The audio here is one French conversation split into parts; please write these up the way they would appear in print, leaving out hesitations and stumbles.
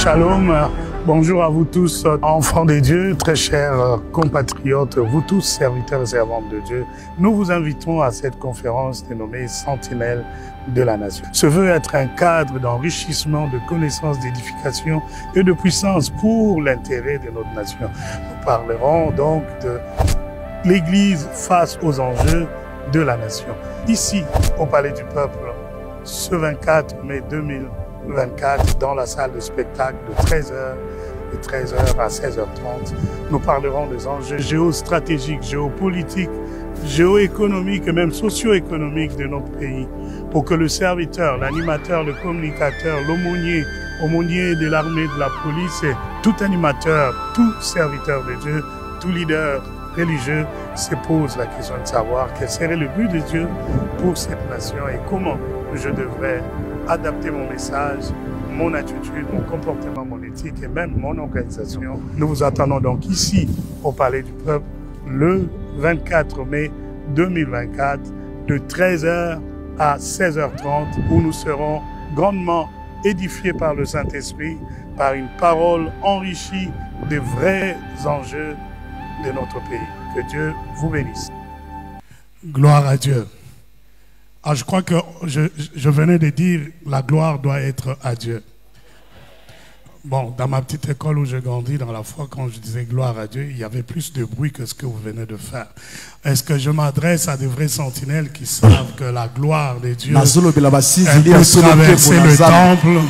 Shalom, bonjour à vous tous, enfants de Dieu, très chers compatriotes, vous tous, serviteurs et servantes de Dieu. Nous vous invitons à cette conférence dénommée Sentinelle de la Nation. Ce veut être un cadre d'enrichissement, de connaissances, d'édification et de puissance pour l'intérêt de notre nation. Nous parlerons donc de l'Église face aux enjeux de la nation. Ici, au Palais du Peuple, ce 24 mai 2024, dans la salle de spectacle de 13h à 16h30, nous parlerons des enjeux géostratégiques, géopolitiques, géoéconomiques et même socio-économiques de notre pays, pour que le serviteur, l'animateur, le communicateur, l'aumônier de l'armée, de la police, et tout animateur, tout serviteur de Dieu, tout leader religieux se pose la question de savoir quel serait le but de Dieu pour cette nation et comment je devrais adapter mon message, mon attitude, mon comportement, mon éthique et même mon organisation. Nous vous attendons donc ici au Palais du Peuple le 24 mai 2024 de 13h à 16h30 où nous serons grandement édifiés par le Saint-Esprit, par une parole enrichie des vrais enjeux de notre pays. Que Dieu vous bénisse. Gloire à Dieu. Ah, je crois que je venais de dire la gloire doit être à Dieu. Bon, dans ma petite école où j'ai grandi dans la foi, quand je disais gloire à Dieu, il y avait plus de bruit que ce que vous venez de faire. Est-ce que je m'adresse à des vrais sentinelles qui savent que la gloire de Dieu peut traverser le temple?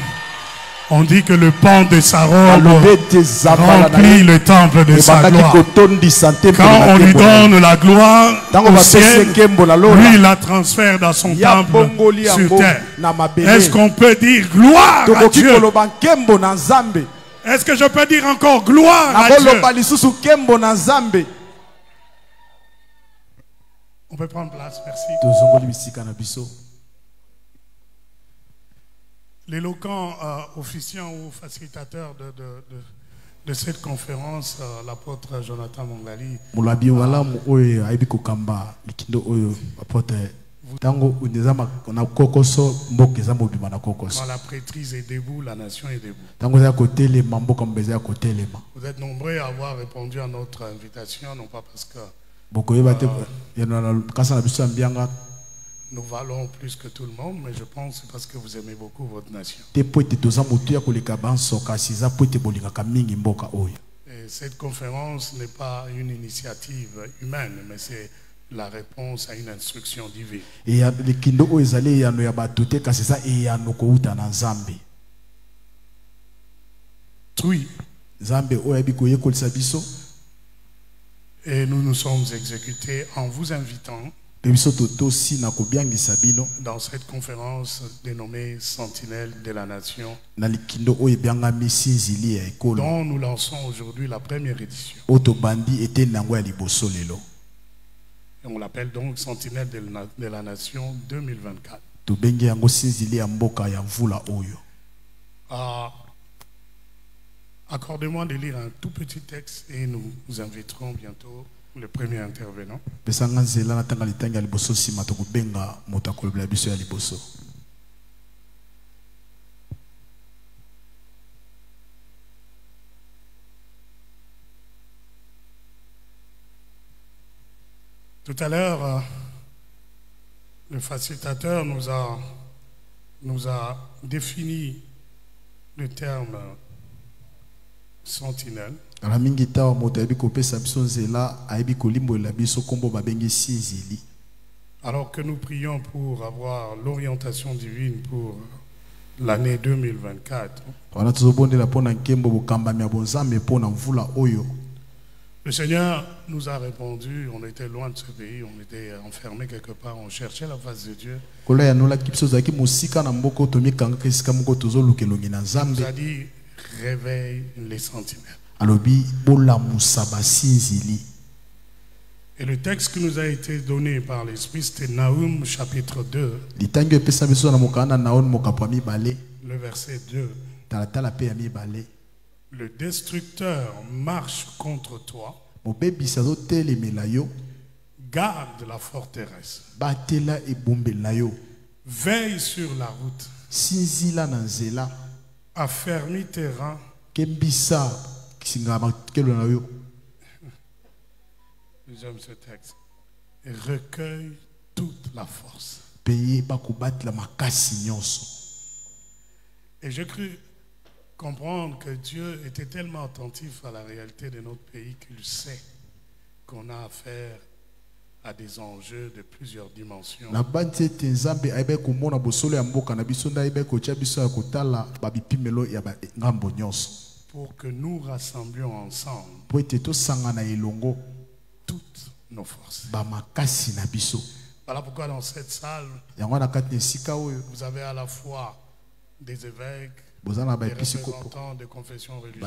On dit que le pan de sa robe remplit le temple de sa gloire. Quand on lui donne la gloire au ciel, lui la transfère dans son temple sur terre. Est-ce qu'on peut dire gloire à Dieu? Est-ce que je peux dire encore gloire à Dieu? On peut prendre place, merci. L'éloquent officiant ou facilitateur de cette conférence, l'apôtre Jonathan Mongali, quand la prêtrise est debout, la nation est debout. Vous êtes nombreux à avoir répondu à notre invitation, non pas parce que nous valons plus que tout le monde, mais je pense que c'est parce que vous aimez beaucoup votre nation. Et cette conférence n'est pas une initiative humaine, mais c'est la réponse à une instruction divine. Oui. Et nous nous sommes exécutés en vous invitant dans cette conférence dénommée Sentinelle de la Nation, dont nous lançons aujourd'hui la première édition. Et on l'appelle donc Sentinelle de la Nation 2024. Accordez-moi de lire un tout petit texte et nous vous inviterons bientôt le premier intervenant. Tout à l'heure, le facilitateur nous a défini le terme sentinelle. Alors que nous prions pour avoir l'orientation divine pour l'année 2024, le Seigneur nous a répondu. On était loin de ce pays, on était enfermés quelque part, on cherchait la face de Dieu. Il nous a dit: réveille les sentinelles. Et le texte qui nous a été donné par l'Esprit, c'était Nahum chapitre 2, le verset 2. Le destructeur marche contre toi, garde la forteresse, veille sur la route, affermis tes rangs J'aime ce texte. Recueille toute la force. Et j'ai cru comprendre que Dieu était tellement attentif à la réalité de notre pays qu'il sait qu'on a affaire à des enjeux de plusieurs dimensions. Pour que nous rassemblions ensemble toutes nos forces. Voilà pourquoi dans cette salle, vous avez à la fois des évêques, des représentants de confessions religieuses,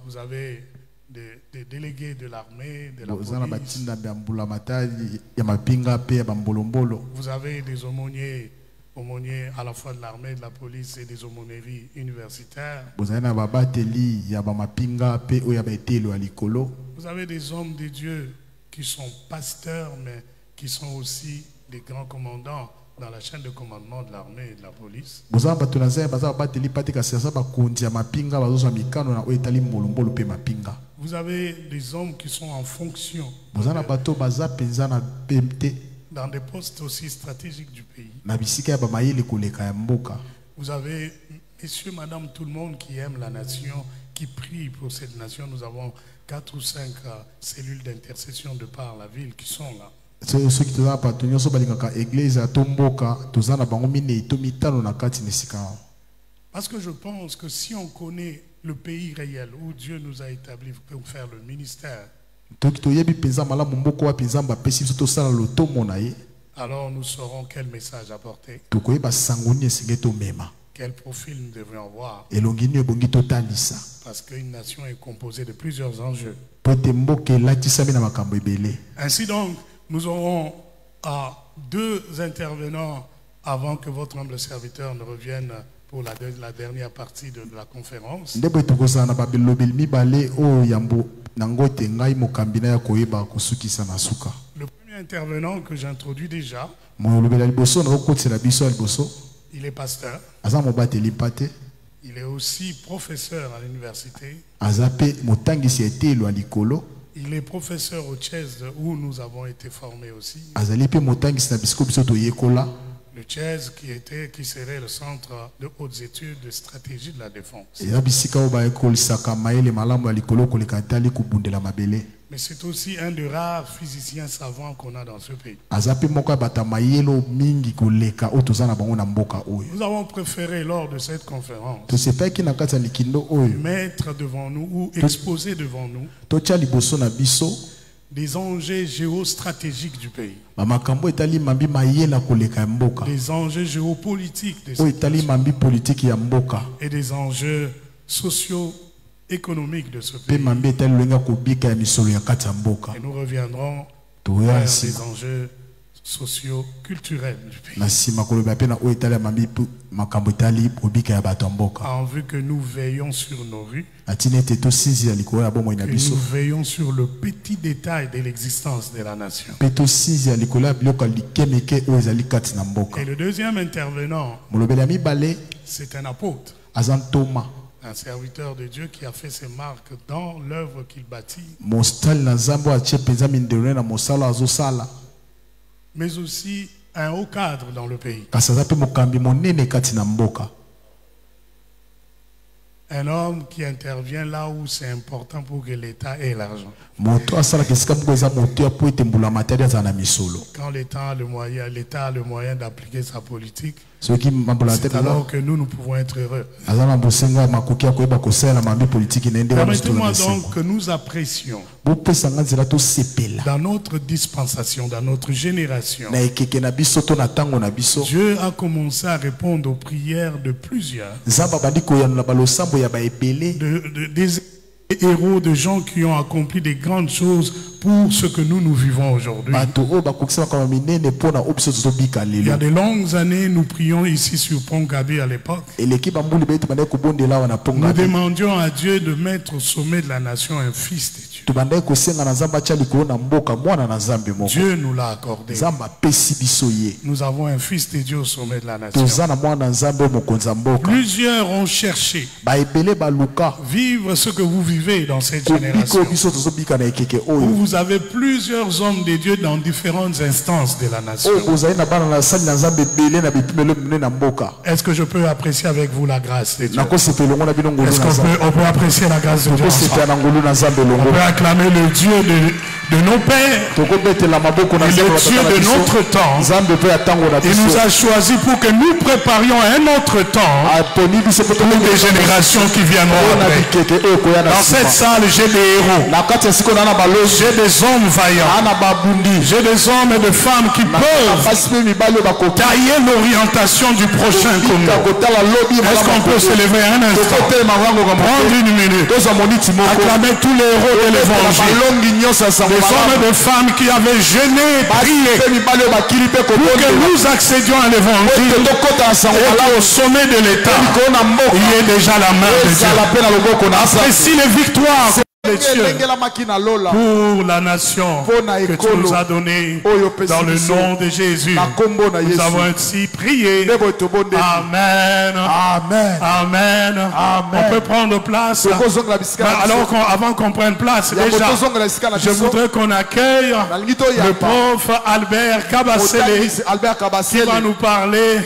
vous avez des délégués de l'armée, de la police, vous avez des aumôniers à la fois de l'armée, de la police et des aumôneries universitaires. Vous avez des hommes de Dieu qui sont pasteurs, mais qui sont aussi des grands commandants dans la chaîne de commandement de l'armée et de la police. Vous avez des hommes qui sont en fonction dans des postes aussi stratégiques du pays. Vous avez messieurs, madame, tout le monde qui aime la nation, qui prie pour cette nation. Nous avons 4 ou 5 cellules d'intercession de par la ville qui sont là. Parce que je pense que si on connaît le pays réel où Dieu nous a établis pour faire le ministère, alors nous saurons quel message apporter, quel profil nous devrions avoir. Parce qu'une nation est composée de plusieurs enjeux. Ainsi donc, nous aurons 2 intervenants avant que votre humble serviteur ne revienne pour la dernière partie de la conférence. Le premier intervenant que j'introduis déjà, il est pasteur. Il est aussi professeur à l'université. Il est professeur au CHES où nous avons été formés aussi. Le CHES qui serait le centre de hautes études de stratégie de la défense. Mais c'est aussi un des rares physiciens savants qu'on a dans ce pays. Nous avons préféré lors de cette conférence mettre devant nous ou exposer devant nous des enjeux géostratégiques du pays, des enjeux géopolitiques de cette nation, et des enjeux socio-économiques de ce pays. Et nous reviendrons vers les enjeux socio-culturels du pays, en vue que nous veillons sur nos rues, que nous veillons sur le petit détail de l'existence de la nation. Et le deuxième intervenant, c'est un apôtre, un serviteur de Dieu qui a fait ses marques dans l'œuvre qu'il bâtit, mais aussi un haut cadre dans le pays. Un homme qui intervient là où c'est important pour que l'État ait l'argent. Quand l'État a le moyen d'appliquer sa politique, c'est alors que nous pouvons être heureux. Permettez-moi donc que nous apprécions dans notre dispensation, dans notre génération, Dieu a commencé à répondre aux prières de plusieurs, des héros, de gens qui ont accompli des grandes choses pour ce que nous vivons aujourd'hui. Il y a de longues années, nous prions ici sur Pont Gabi à l'époque. Nous demandions à Dieu de mettre au sommet de la nation un fils de Dieu. Dieu nous l'a accordé. Nous avons un fils de Dieu au sommet de la nation. Plusieurs ont cherché vivre ce que vous vivez dans cette génération, où vous avez plusieurs hommes de Dieu dans différentes instances de la nation. Est-ce que je peux apprécier avec vous la grâce de Dieu? Est-ce qu'on peut apprécier la grâce de Dieu ensemble? On peut acclamer le Dieu de nos pères et le Dieu de notre temps. Il nous a choisis pour que nous préparions un autre temps pour des générations qui viendront après. Dans cette salle, j'ai des héros, j'ai des hommes vaillants, j'ai des hommes et des femmes qui peuvent tailler l'orientation du prochain Congo. Est-ce qu'on peut se lever un instant, prendre une minute, acclamer tous les héros de l'évangile, des hommes et des femmes qui avaient jeûné, prié pour que nous accédions à l'évangile, et qu'au sommet de l'État, il y ait déjà la main de Dieu. Apprécie les victoires de Dieu pour la nation que tu nous as donnée dans le nom de Jésus. Nous avons ainsi prié. Amen. Amen. Amen. On peut prendre place. Alors avant qu'on prenne place, déjà, je voudrais qu'on accueille le prof Albert Kabasele qui va nous parler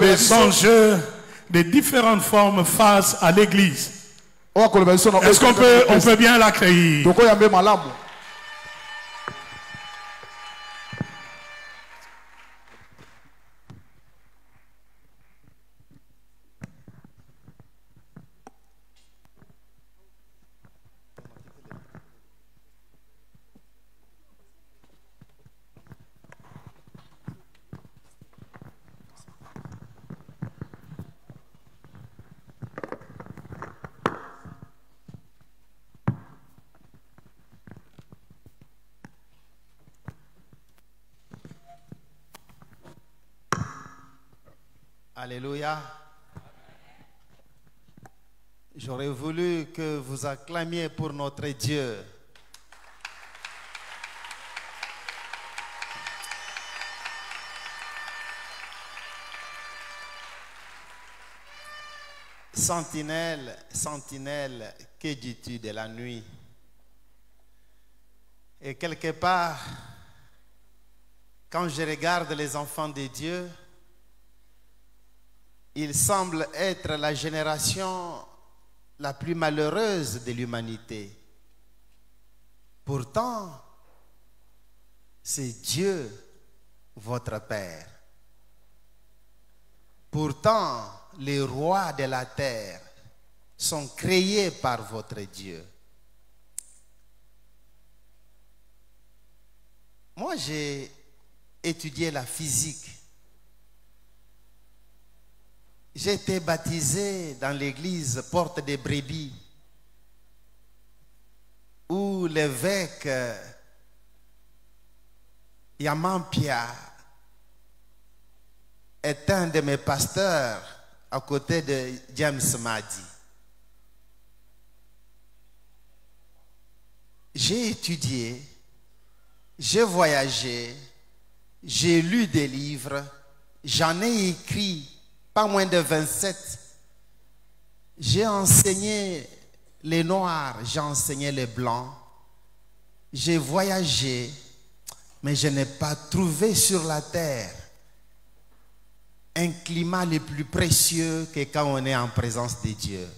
des enjeux des différentes formes face à l'Église. Est-ce qu'on peut bien l'accueillir? Alléluia. J'aurais voulu que vous acclamiez pour notre Dieu. Sentinelle, sentinelle, que dis-tu de la nuit? Et quelque part, quand je regarde les enfants de Dieu, il semble être la génération la plus malheureuse de l'humanité. Pourtant, c'est Dieu, votre Père. Pourtant, les rois de la terre sont créés par votre Dieu. Moi, j'ai étudié la physique. J'ai été baptisé dans l'église Porte des Brebis, où l'évêque Yamampia est un de mes pasteurs à côté de James Madi. J'ai étudié, j'ai voyagé, j'ai lu des livres, j'en ai écrit pas moins de 27. J'ai enseigné les noirs, j'ai enseigné les blancs. J'ai voyagé, mais je n'ai pas trouvé sur la terre un climat le plus précieux que quand on est en présence de Dieu.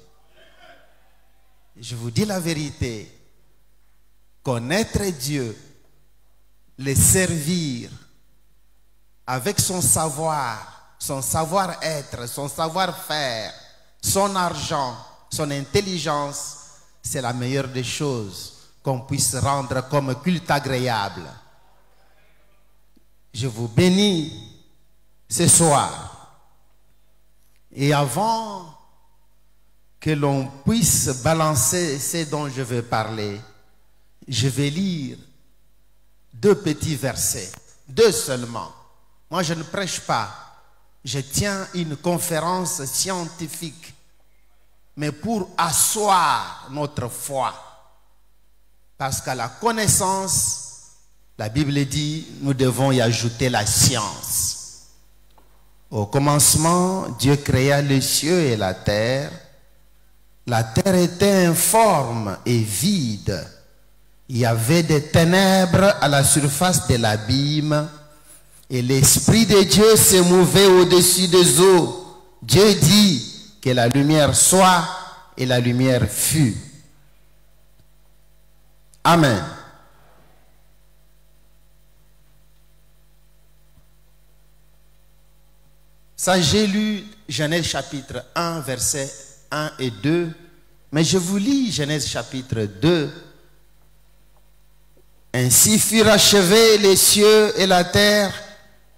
Je vous dis la vérité, connaître Dieu, le servir avec son savoir, son savoir-être, son savoir-faire, son argent, son intelligence, c'est la meilleure des choses qu'on puisse rendre comme culte agréable. Je vous bénis ce soir. Et avant que l'on puisse balancer ce dont je veux parler, je vais lire 2 petits versets, 2 seulement. Moi, je ne prêche pas. Je tiens une conférence scientifique, mais pour asseoir notre foi, Parce qu'à la connaissance, la Bible dit, nous devons y ajouter la science. Au commencement, Dieu créa les cieux et la terre. La terre était informe et vide. Il y avait des ténèbres à la surface de l'abîme. Et l'Esprit de Dieu se mouvait au-dessus des eaux. Dieu dit que la lumière soit, et la lumière fut. Amen. Ça, j'ai lu Genèse chapitre 1, versets 1 et 2. Mais je vous lis Genèse chapitre 2. Ainsi furent achevés les cieux et la terre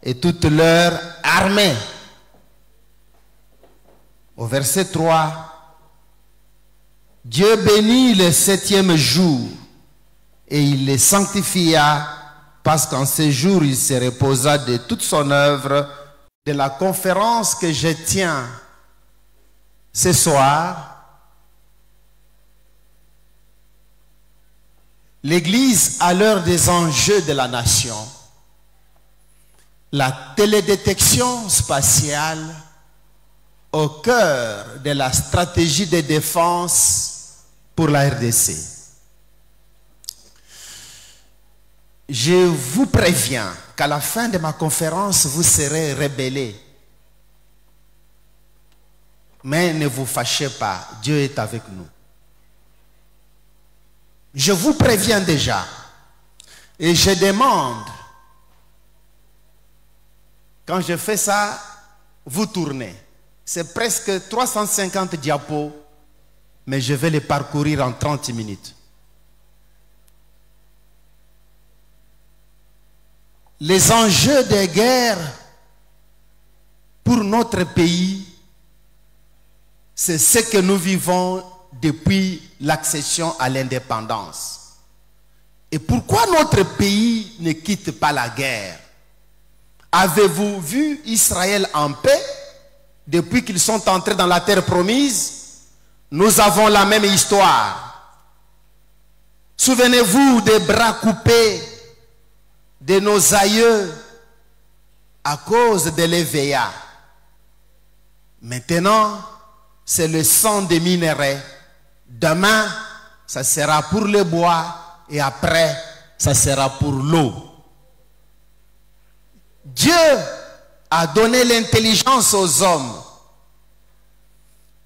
et toute leur armée. Au verset 3, Dieu bénit le 7e jour et il les sanctifia parce qu'en ce jour il se reposa de toute son œuvre. De la conférence que je tiens ce soir, l'Église à l'heure des enjeux de la nation, la télédétection spatiale au cœur de la stratégie de défense pour la RDC. Je vous préviens qu'à la fin de ma conférence, vous serez rebellés. Mais ne vous fâchez pas, Dieu est avec nous. Je vous préviens déjà. Et je demande, quand je fais ça, vous tournez. C'est presque 350 diapos, mais je vais les parcourir en 30 minutes. Les enjeux des guerres pour notre pays, c'est ce que nous vivons depuis l'accession à l'indépendance. Et pourquoi notre pays ne quitte pas la guerre? Avez-vous vu Israël en paix depuis qu'ils sont entrés dans la terre promise? Nous avons la même histoire. Souvenez-vous des bras coupés de nos aïeux à cause de l'EVA. Maintenant, c'est le sang des minerais. Demain, ça sera pour le bois et après, ça sera pour l'eau. Dieu a donné l'intelligence aux hommes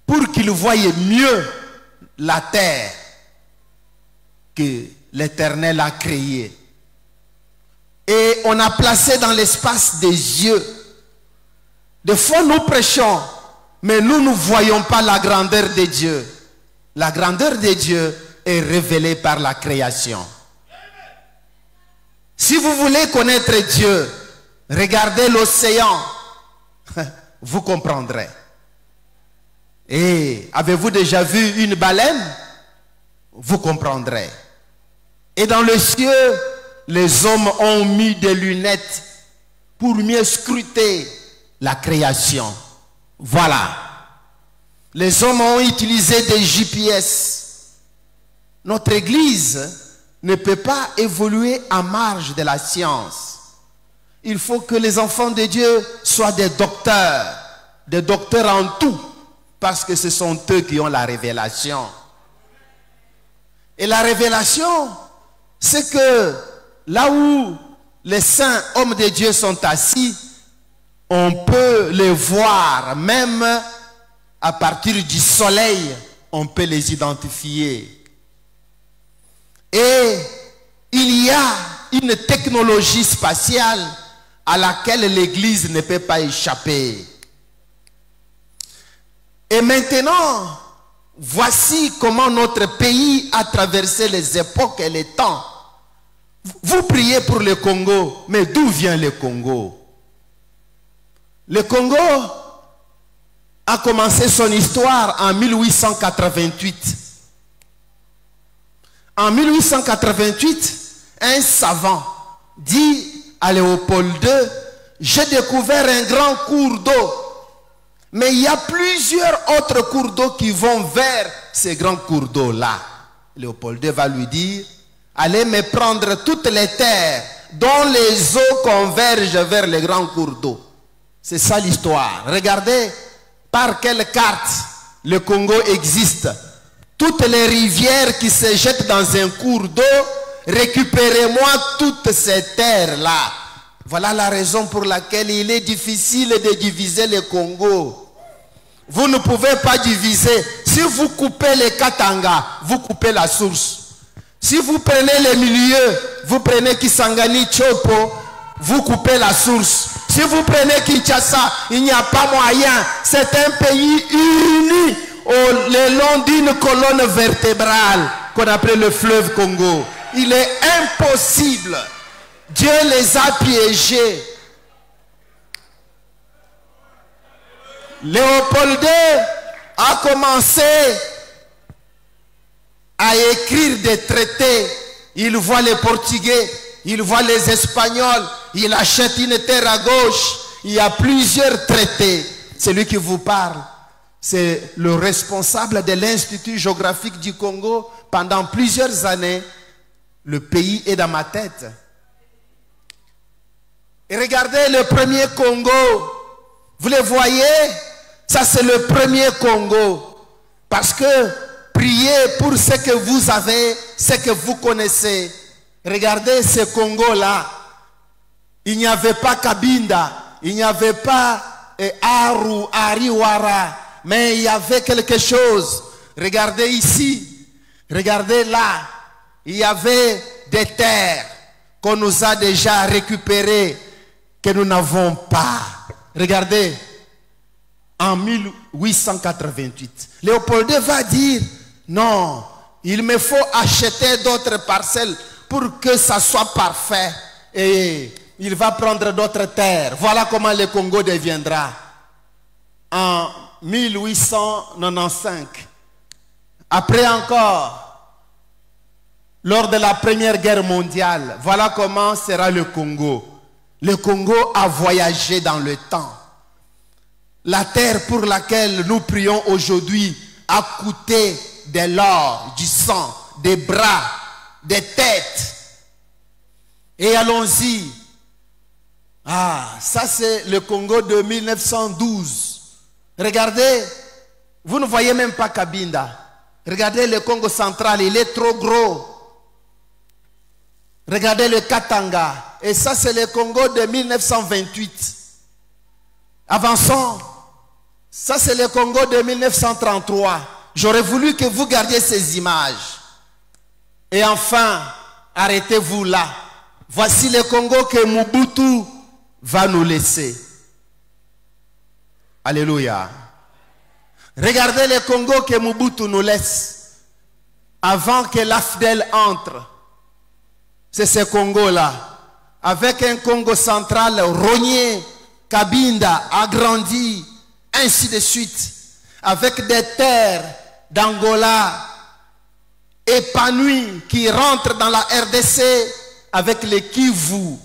pour qu'ils voient mieux la terre que l'Éternel a créée. Et on a placé dans l'espace des yeux. Des fois, nous prêchons, mais nous ne voyons pas la grandeur de Dieu. La grandeur de Dieu est révélée par la création. Si vous voulez connaître Dieu, regardez l'océan. Vous comprendrez. Et avez-vous déjà vu une baleine? Vous comprendrez. Et dans le ciel, les hommes ont mis des lunettes pour mieux scruter la création. Voilà. Les hommes ont utilisé des GPS. Notre Église ne peut pas évoluer à marge de la science. Il faut que les enfants de Dieu soient des docteurs en tout, parce que ce sont eux qui ont la révélation. Et la révélation, c'est que là où les saints hommes de Dieu sont assis, on peut les voir, même à partir du soleil, on peut les identifier. Et il y a une technologie spatiale à laquelle l'Église ne peut pas échapper. Et maintenant, voici comment notre pays a traversé les époques et les temps. Vous priez pour le Congo, mais d'où vient le Congo? Le Congo a commencé son histoire en 1888. En 1888, un savant dit à Léopold II, j'ai découvert un grand cours d'eau, mais il y a plusieurs autres cours d'eau qui vont vers ces grands cours d'eau-là. Léopold II va lui dire, allez me prendre toutes les terres dont les eaux convergent vers les grands cours d'eau. C'est ça l'histoire. Regardez par quelle carte le Congo existe. Toutes les rivières qui se jettent dans un cours d'eau, récupérez-moi toutes ces terres-là. Voilà la raison pour laquelle il est difficile de diviser le Congo. Vous ne pouvez pas diviser. Si vous coupez les Katanga, vous coupez la source. Si vous prenez les milieux, vous prenez Kisangani, Chopo, vous coupez la source. Si vous prenez Kinshasa, il n'y a pas moyen. C'est un pays uni le long d'une colonne vertébrale qu'on appelle le fleuve Congo. Il est impossible. Dieu les a piégés. Léopold II a commencé à écrire des traités. Il voit les Portugais, il voit les Espagnols, il achète une terre à gauche. Il y a plusieurs traités. Celui qui vous parle, c'est le responsable de l'Institut géographique du Congo. Pendant plusieurs années, le pays est dans ma tête. Et regardez le premier Congo. Vous le voyez? Ça, c'est le premier Congo. Parce que priez pour ce que vous avez, ce que vous connaissez. Regardez ce Congo-là. Il n'y avait pas Kabinda. Il n'y avait pas Aru, Ariwara. Mais il y avait quelque chose. Regardez ici. Regardez là. Il y avait des terres qu'on nous a déjà récupérées, que nous n'avons pas. Regardez. En 1888, Léopold II va dire, non, il me faut acheter d'autres parcelles pour que ça soit parfait. Et il va prendre d'autres terres. Voilà comment le Congo deviendra. En 1895, après encore, lors de la Première Guerre mondiale, voilà comment sera le Congo. Le Congo a voyagé dans le temps. La terre pour laquelle nous prions aujourd'hui a coûté de l'or, du sang, des bras, des têtes. Et allons-y. Ah, ça c'est le Congo de 1912. Regardez, vous ne voyez même pas Kabinda. Regardez le Congo central, il est trop gros. Regardez le Katanga. Et ça c'est le Congo de 1928. Avançons. Ça, c'est le Congo de 1933. J'aurais voulu que vous gardiez ces images. Et enfin, arrêtez-vous là. Voici le Congo que Mobutu va nous laisser. Alléluia. Regardez le Congo que Mobutu nous laisse. Avant que l'AFDEL entre. C'est ce Congo-là. Avec un Congo central rogné, Kabinda agrandi, ainsi de suite, avec des terres d'Angola épanouies qui rentrent dans la RDC avec les Kivu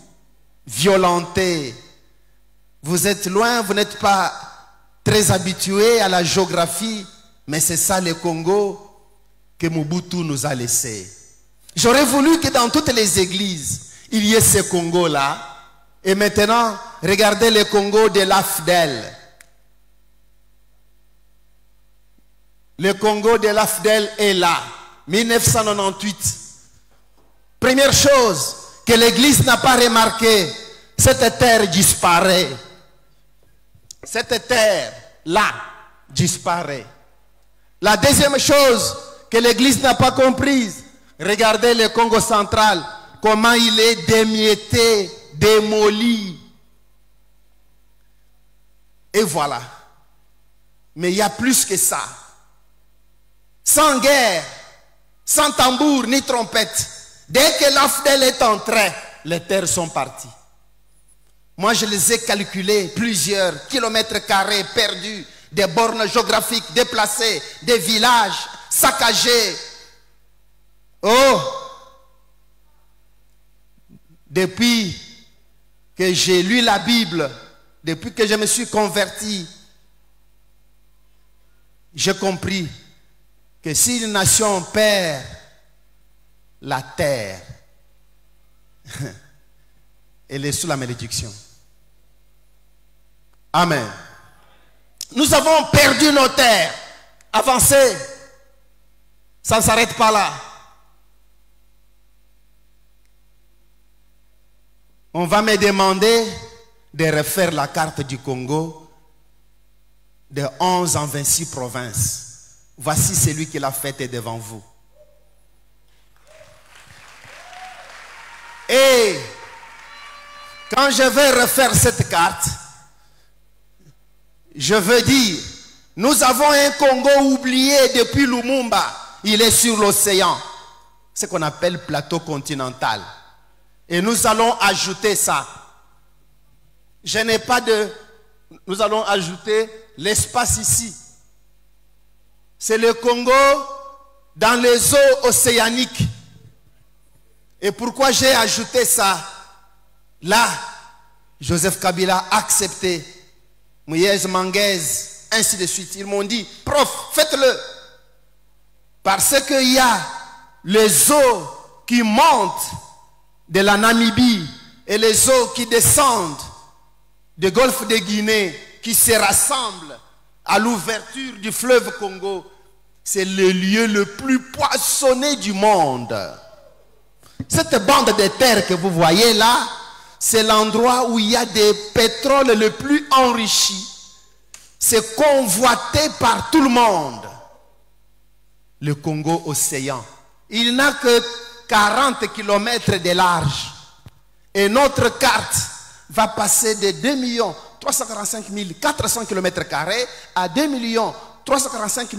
violentés. Vous êtes loin, vous n'êtes pas très habitués à la géographie, mais c'est ça le Congo que Mobutu nous a laissé. J'aurais voulu que dans toutes les églises, il y ait ce Congo-là. Et maintenant, regardez le Congo de l'AFDEL. Le Congo de l'AFDEL est là, 1998. Première chose que l'Église n'a pas remarqué, cette terre disparaît. Cette terre-là disparaît. La deuxième chose que l'Église n'a pas comprise, regardez le Congo central, comment il est démietté, démoli. Et voilà. Mais il y a plus que ça. Sans guerre, sans tambour ni trompette. Dès que l'AFDEL est entré, les terres sont parties. Moi, je les ai calculées, plusieurs kilomètres carrés perdus, des bornes géographiques déplacées, des villages saccagés. Oh! Depuis que j'ai lu la Bible, depuis que je me suis converti, j'ai compris que si une nation perd la terre, elle est sous la malédiction. Amen. Nous avons perdu nos terres. Avancez. Ça ne s'arrête pas là. On va me demander de refaire la carte du Congo de 11 en 26 provinces. Voici celui qui l'a faite devant vous. Et quand je vais refaire cette carte, je veux dire, nous avons un Congo oublié depuis Lumumba. Il est sur l'océan, ce qu'on appelle plateau continental. Et nous allons ajouter ça. Je n'ai pas de... Nous allons ajouter l'espace ici. C'est le Congo dans les eaux océaniques. Et pourquoi j'ai ajouté ça? Là, Joseph Kabila a accepté. Moïse Manguez, ainsi de suite. Ils m'ont dit, prof, faites-le. Parce qu'il y a les eaux qui montent de la Namibie et les eaux qui descendent du golfe de Guinée, qui se rassemblent à l'ouverture du fleuve Congo. C'est le lieu le plus poissonné du monde. Cette bande de terre que vous voyez là, c'est l'endroit où il y a des pétroles le plus enrichis. C'est convoité par tout le monde. Le Congo océan. Il n'a que 40 km de large. Et notre carte va passer de 2 345 400 km² à 2 345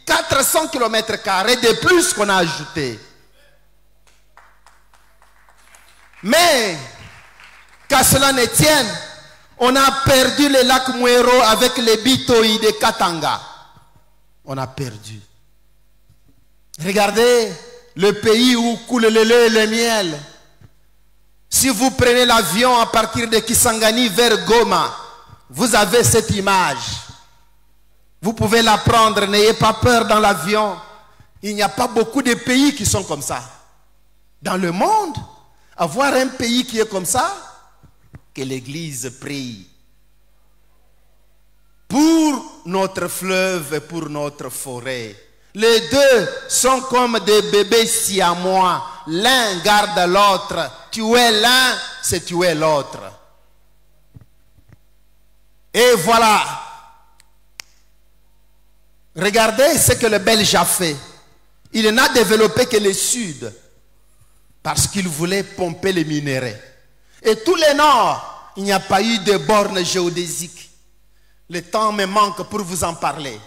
400 km² de plus qu'on a ajouté. Mais, qu'à cela ne tienne, on a perdu le lac Mouero avec les Bitoï de Katanga. On a perdu. Regardez le pays où coule le lait et le miel. Si vous prenez l'avion à partir de Kisangani vers Goma, vous avez cette image. Vous pouvez la prendre, n'ayez pas peur dans l'avion. Il n'y a pas beaucoup de pays qui sont comme ça. Dans le monde, avoir un pays qui est comme ça, que l'Église prie. Pour notre fleuve et pour notre forêt. Les deux sont comme des bébés siamois. L'un garde l'autre. Tuer l'un, c'est tuer l'autre. Et voilà. Regardez ce que le Belge a fait. Il n'a développé que le sud. Parce qu'il voulait pomper les minéraux. Et tout le nord, il n'y a pas eu de bornes géodésiques. Le temps me manque pour vous en parler.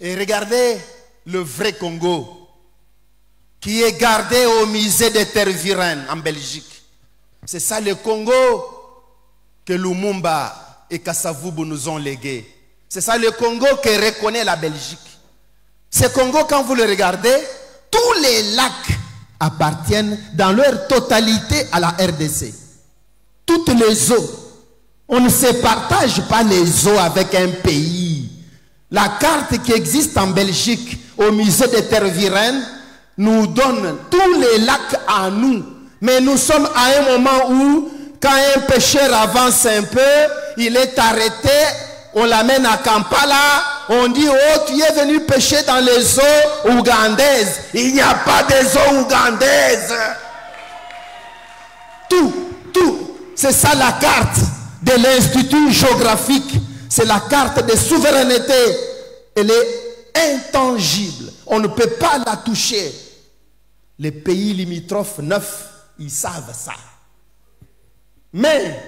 Et regardez le vrai Congo, qui est gardé au musée de Tervuren en Belgique. C'est ça le Congo que Lumumba et Kasavubu nous ont légué. C'est ça le Congo qui reconnaît la Belgique. Ce Congo, quand vous le regardez, tous les lacs appartiennent dans leur totalité à la RDC. Toutes les eaux. On ne se partage pas les eaux avec un pays. La carte qui existe en Belgique au musée de Tervuren nous donne tous les lacs à nous. Mais nous sommes à un moment où, quand un pêcheur avance un peu, il est arrêté, on l'amène à Kampala, on dit, oh, tu es venu pêcher dans les eaux ougandaises. Il n'y a pas des eaux ougandaises. Tout. C'est ça la carte de l'Institut géographique. C'est la carte de souveraineté. Elle est intangible. On ne peut pas la toucher. Les pays limitrophes neufs, ils savent ça. Mais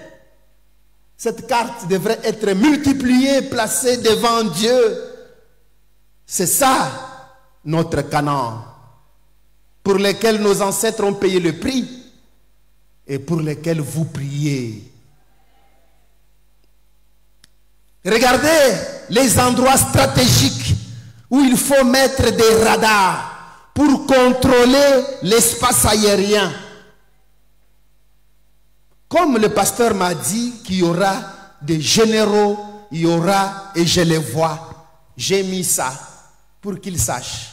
cette carte devrait être multipliée, placée devant Dieu. C'est ça notre Canaan, pour lequel nos ancêtres ont payé le prix et pour lequel vous priez. Regardez les endroits stratégiques où il faut mettre des radars pour contrôler l'espace aérien. Comme le pasteur m'a dit qu'il y aura des généraux, il y aura, et je les vois, j'ai mis ça pour qu'ils sachent.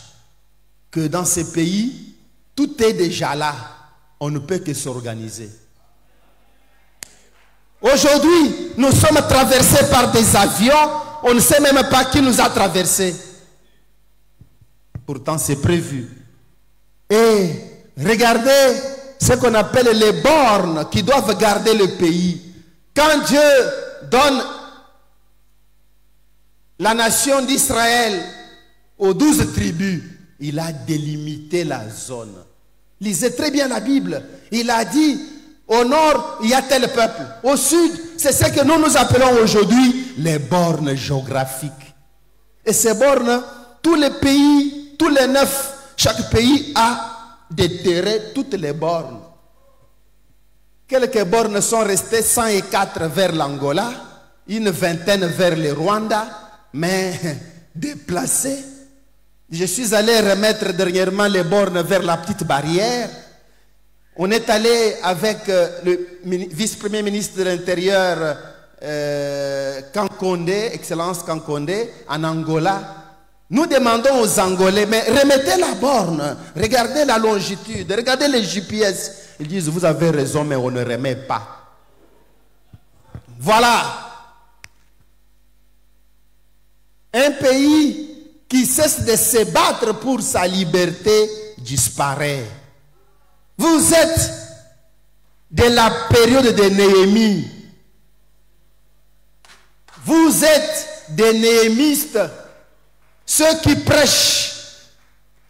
que dans ces pays, tout est déjà là. On ne peut que s'organiser. Aujourd'hui, nous sommes traversés par des avions. On ne sait même pas qui nous a traversés. Pourtant, c'est prévu. Et regardez ce qu'on appelle les bornes qui doivent garder le pays. Quand Dieu donne la nation d'Israël aux 12 tribus, il a délimité la zone. Lisez très bien la Bible. Il a dit, au nord, il y a tel peuple. Au sud, c'est ce que nous appelons aujourd'hui les bornes géographiques. Et ces bornes, tous les pays, tous les 9, chaque pays a déterré toutes les bornes. Quelques bornes sont restées, 104 vers l'Angola, une vingtaine vers le Rwanda, mais déplacées. Je suis allé remettre dernièrement les bornes vers la petite barrière. On est allé avec le vice-premier ministre de l'Intérieur, Kankonde, Excellence Kankonde, en Angola. Nous demandons aux Angolais, mais remettez la borne, regardez la longitude, regardez les GPS. Ils disent, vous avez raison, mais on ne remet pas. Voilà. Un pays qui cesse de se battre pour sa liberté disparaît. Vous êtes de la période de Néhémie. Vous êtes des néhémistes. Ceux qui prêchent,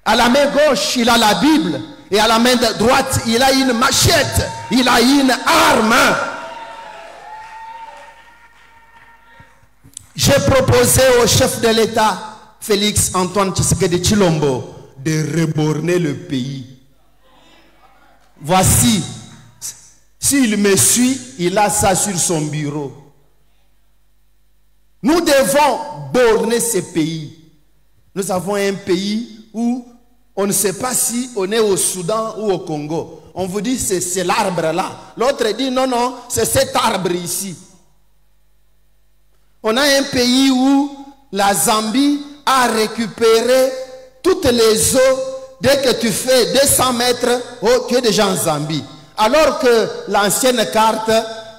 à la main gauche, il a la Bible, et à la main droite, il a une machette, il a une arme. J'ai proposé au chef de l'État, Félix Antoine Tshisekedi Tshilombo, de reborner le pays. Voici, s'il me suit, il a ça sur son bureau. Nous devons borner ce pays. Nous avons un pays où on ne sait pas si on est au Soudan ou au Congo. On vous dit c'est l'arbre là. L'autre dit non, non, c'est cet arbre ici. On a un pays où la Zambie a récupéré toutes les eaux. Dès que tu fais 200 mètres, oh, tu es déjà en Zambie. Alors que l'ancienne carte,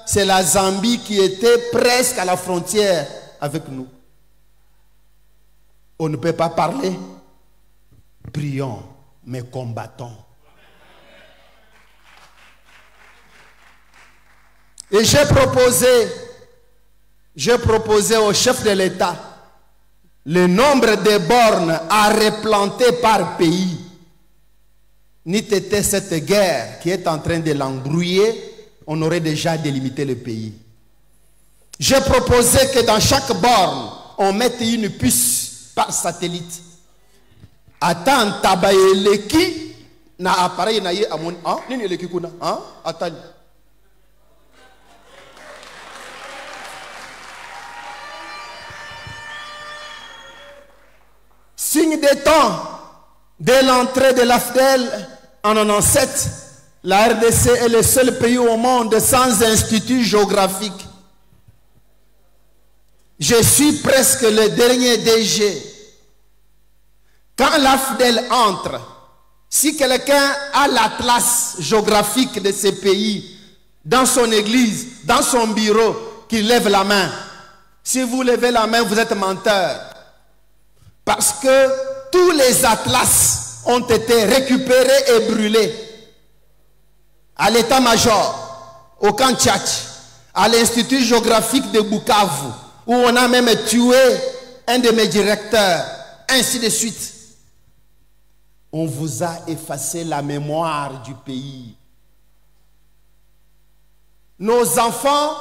c'est la Zambie qui était presque à la frontière avec nous. On ne peut pas parler. Prions, mais combattons. Et j'ai proposé au chef de l'État le nombre de bornes à replanter par pays. N'eût été cette guerre qui est en train de l'embrouiller, on aurait déjà délimité le pays. J'ai proposé que dans chaque borne, on mette une puce par satellite. Attends, tabayeleki na appareil na ye amon hein nini eleki kuna hein attends. Signe des temps de l'entrée de l'AFDEL en 1997, la RDC est le seul pays au monde sans institut géographique. Je suis presque le dernier DG. Quand l'AFDEL entre, si quelqu'un a l'atlas géographique de ces pays dans son église, dans son bureau, qu'il lève la main. Si vous levez la main, vous êtes menteur. Parce que tous les atlas ont été récupérés et brûlés. À l'état-major, au camp Tchatch, à l'institut géographique de Bukavu, où on a même tué un de mes directeurs, ainsi de suite. On vous a effacé la mémoire du pays. Nos enfants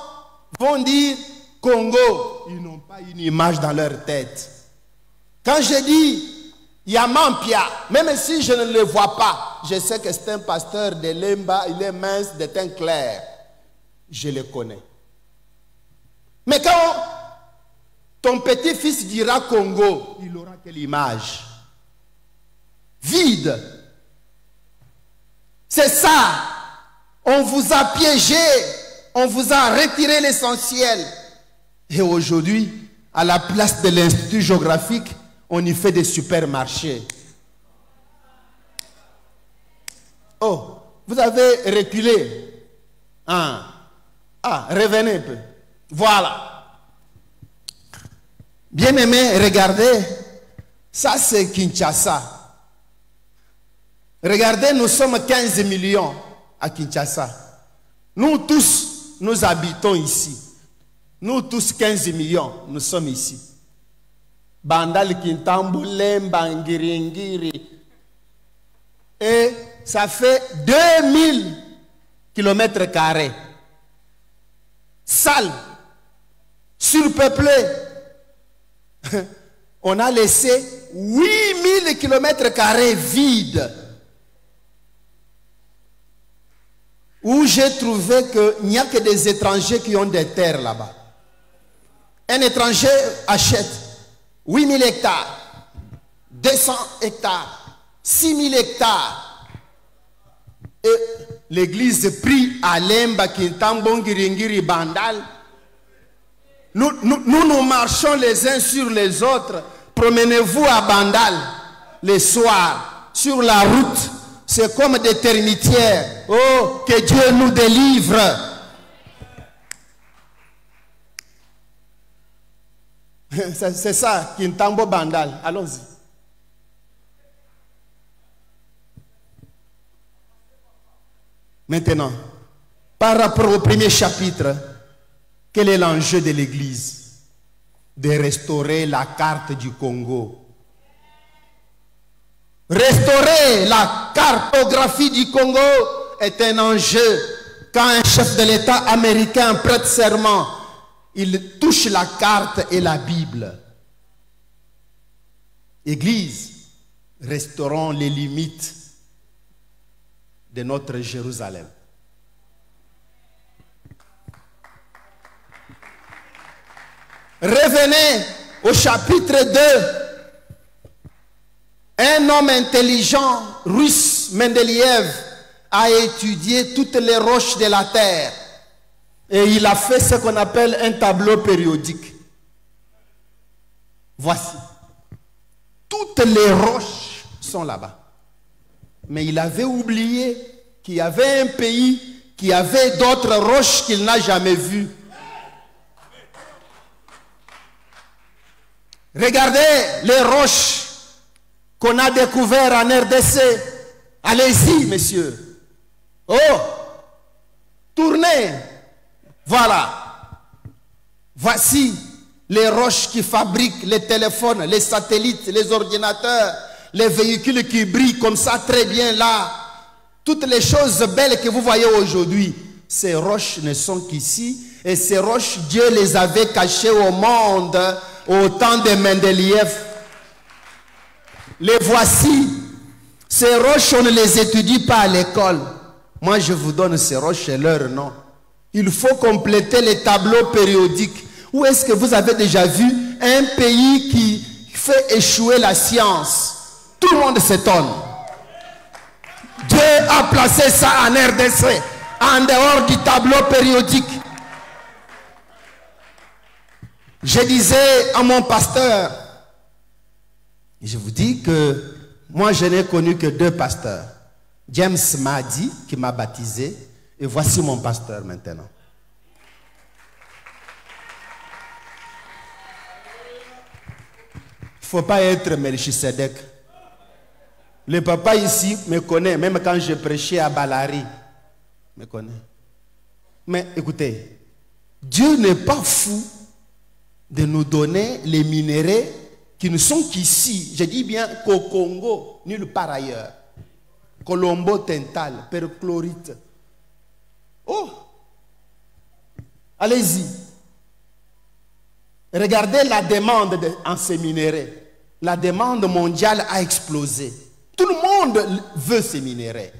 vont dire Congo. Ils n'ont pas une image dans leur tête. Quand je dis Yamampia, même si je ne le vois pas, je sais que c'est un pasteur de Lemba, il est mince, de teint clair. Je le connais. Mais quand ton petit-fils dira Congo, il aura quelle image? Vide. C'est ça. On vous a piégé. On vous a retiré l'essentiel. Et aujourd'hui, à la place de l'Institut géographique, on y fait des supermarchés. Oh, vous avez reculé. Ah, revenez un peu. Voilà. Bien-aimés, regardez. Ça, c'est Kinshasa. Regardez, nous sommes 15 millions à Kinshasa. Nous tous, nous habitons ici. Nous tous 15 millions, nous sommes ici. Bandal, Kintambo, Lemba, Ngiringiri. Et ça fait 2000 km². Sale, surpeuplé. On a laissé 8000 km² vides. Où j'ai trouvé qu'il n'y a que des étrangers qui ont des terres là-bas. Un étranger achète 8000 hectares, 200 hectares, 6000 hectares. Et l'église prie à Lemba, Kintambo, Ngiringiri, Bandal. Nous marchons les uns sur les autres. Promenez-vous à Bandal les soirs, sur la route. C'est comme des termitières. Oh, que Dieu nous délivre. C'est ça, Kintambo Bandal. Allons-y. Maintenant, par rapport au premier chapitre, quel est l'enjeu de l'Église? De restaurer la carte du Congo. Restaurer la cartographie du Congo est un enjeu. Quand un chef de l'État américain prête serment, il touche la carte et la Bible. Église, restaurons les limites de notre Jérusalem. Revenez au chapitre 2. Un homme intelligent, russe, Mendeleïev, a étudié toutes les roches de la terre. Et il a fait ce qu'on appelle un tableau périodique. Voici. Toutes les roches sont là-bas. Mais il avait oublié qu'il y avait un pays qui avait d'autres roches qu'il n'a jamais vues. Regardez les roches qu'on a découvertes en RDC. Allez-y, messieurs. Oh, tournez. Voilà. Voici les roches qui fabriquent les téléphones, les satellites, les ordinateurs, les véhicules qui brillent comme ça très bien là. Toutes les choses belles que vous voyez aujourd'hui, ces roches ne sont qu'ici. Et ces roches, Dieu les avait cachées au monde au temps de Mendeleïev. Les voici. Ces roches, on ne les étudie pas à l'école. Moi, je vous donne ces roches et leur nom. Il faut compléter les tableaux périodiques. Où est-ce que vous avez déjà vu un pays qui fait échouer la science? Tout le monde s'étonne. Dieu a placé ça en RDC, en dehors du tableau périodique. Je disais à mon pasteur, je vous dis que moi je n'ai connu que 2 pasteurs. James m'a dit, qui m'a baptisé, et voici mon pasteur maintenant. Il ne faut pas être Melchisedec. Le papa ici me connaît, même quand je prêchais à Balari, me connaît. Mais écoutez, Dieu n'est pas fou de nous donner les minéraux qui ne sont qu'ici. Je dis bien qu'au Congo, nulle part ailleurs. Colombo Tental, perchlorite. Oh! Allez-y. Regardez la demande en ces minéraux. La demande mondiale a explosé. Tout le monde veut ces minéraux.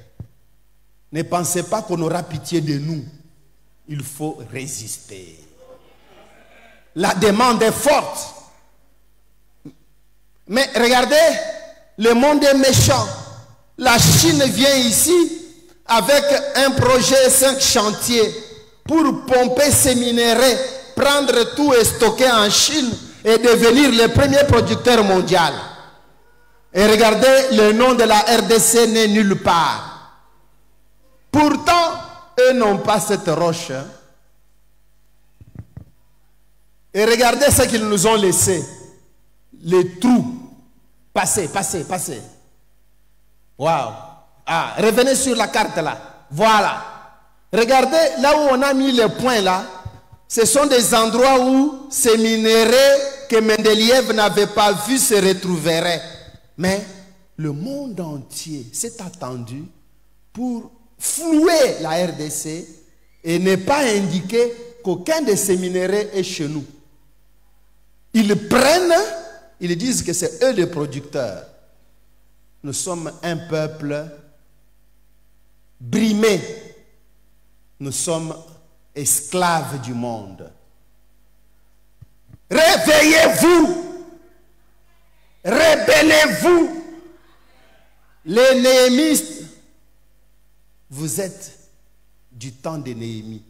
Ne pensez pas qu'on aura pitié de nous. Il faut résister. La demande est forte. Mais regardez, le monde est méchant. La Chine vient ici avec un projet 5 chantiers pour pomper ces minéraux, prendre tout et stocker en Chine et devenir le premier producteur mondial. Et regardez, le nom de la RDC n'est nulle part. Pourtant, eux n'ont pas cette roche. Et regardez ce qu'ils nous ont laissé. Les trous. Passez, passez, passez. Waouh. Ah, revenez sur la carte là. Voilà. Regardez là où on a mis les points là. Ce sont des endroits où ces minéraux que Mendeleïev n'avait pas vus se retrouveraient. Mais le monde entier s'est attendu pour flouer la RDC et ne pas indiquer qu'aucun de ces minéraux est chez nous. Ils prennent, ils disent que c'est eux les producteurs. Nous sommes un peuple brimé. Nous sommes esclaves du monde. Réveillez-vous. Rebellez-vous. Les néhémistes, vous êtes du temps de Néhémie.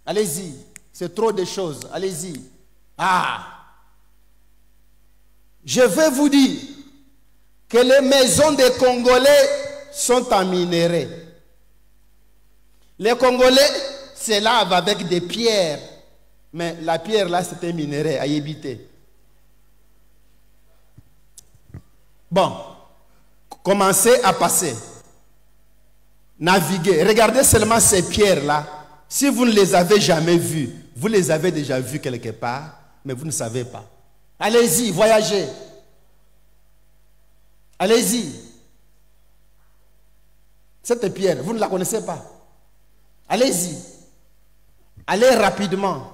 Allez-y, c'est trop de choses, allez-y. Ah, je vais vous dire que les maisons des Congolais sont en minerai. Les Congolais se lavent avec des pierres, mais la pierre là c'était minerai à éviter. Bon, commencez à passer, naviguer. Regardez seulement ces pierres là. Si vous ne les avez jamais vues, vous les avez déjà vues quelque part, mais vous ne savez pas. Allez-y, voyagez. Allez-y. Cette pierre, vous ne la connaissez pas. Allez-y. Allez rapidement.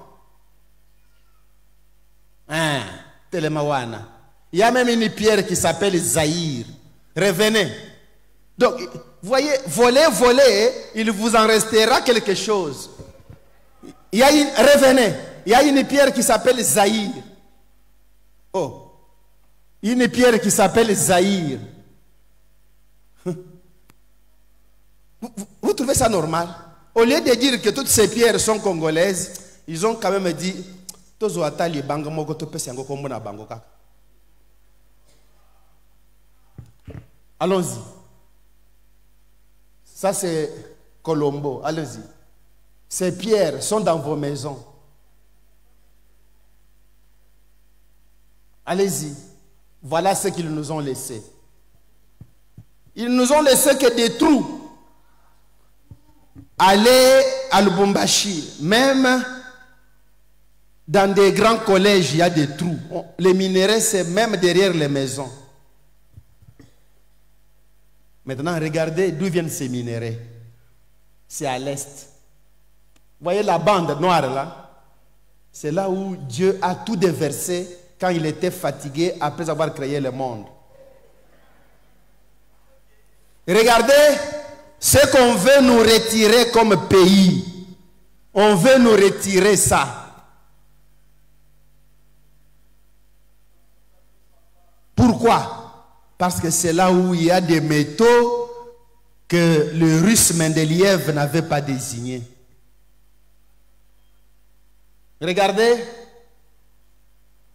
Hein, Telemawana. Il y a même une pierre qui s'appelle Zaïre. Revenez. Donc, voyez, voler, voler, il vous en restera quelque chose. Revenez. Il y a une pierre qui s'appelle Zaïre. Oh. Une pierre qui s'appelle Zaïre. Vous trouvez ça normal? Au lieu de dire que toutes ces pierres sont congolaises, ils ont quand même dit allons-y. Ça c'est Colombo. Allez-y. Ces pierres sont dans vos maisons. Allez-y. Voilà ce qu'ils nous ont laissé. Ils nous ont laissé que des trous. Allez à Lubumbashi, même dans des grands collèges, il y a des trous. Les minéraux, c'est même derrière les maisons. Maintenant, regardez d'où viennent ces minéraux. C'est à l'est. Vous voyez la bande noire là? C'est là où Dieu a tout déversé quand il était fatigué après avoir créé le monde. Regardez ce qu'on veut nous retirer comme pays. On veut nous retirer ça. Pourquoi? Parce que c'est là où il y a des métaux que le russe Mendeleïev n'avait pas désignés. Regardez.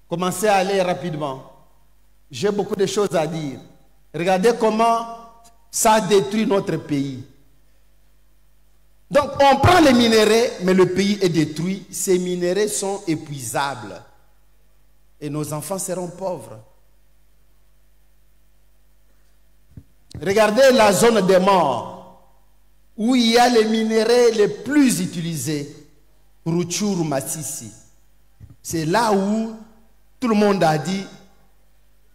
Commencez à aller rapidement. J'ai beaucoup de choses à dire. Regardez comment ça détruit notre pays. Donc on prend les minéraux, mais le pays est détruit. Ces minéraux sont épuisables. Et nos enfants seront pauvres. Regardez la zone des morts, où il y a les minéraux les plus utilisés. Rutshuru, Masisi. C'est là où tout le monde a dit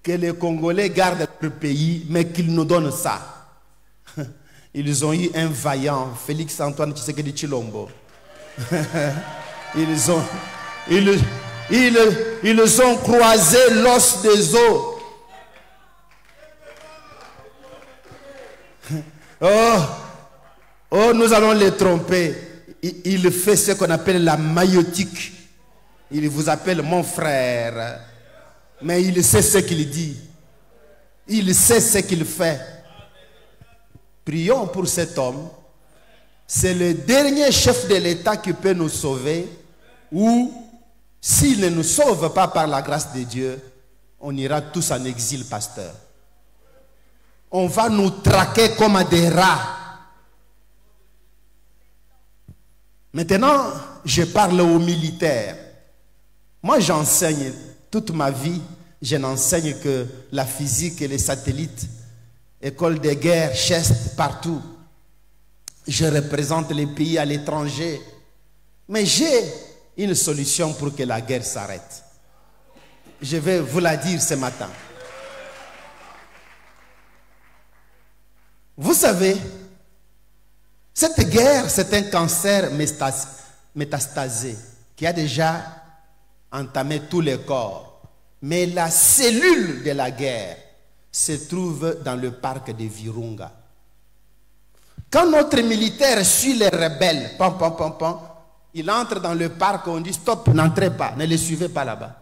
que les Congolais gardent leur pays, mais qu'ils nous donnent ça. Ils ont eu un vaillant, Félix Antoine Tshisekedi Tshilombo. Ils ont croisé l'os des os. Oh, nous allons les tromper. Il fait ce qu'on appelle la maïotique. Il vous appelle mon frère. Mais il sait ce qu'il dit. Il sait ce qu'il fait. Prions pour cet homme. C'est le dernier chef de l'État qui peut nous sauver. Ou, s'il ne nous sauve pas par la grâce de Dieu, on ira tous en exil, pasteur. on va nous traquer comme des rats. Maintenant, je parle aux militaires. Moi, j'enseigne toute ma vie. Je n'enseigne que la physique et les satellites. École de guerre, cheste, partout. Je représente les pays à l'étranger. Mais j'ai une solution pour que la guerre s'arrête. Je vais vous la dire ce matin. Vous savez, cette guerre, c'est un cancer métastasé qui a déjà entamé tous les corps. Mais la cellule de la guerre se trouve dans le parc de Virunga. Quand notre militaire suit les rebelles, il entre dans le parc, on dit stop, n'entrez pas, ne les suivez pas là-bas.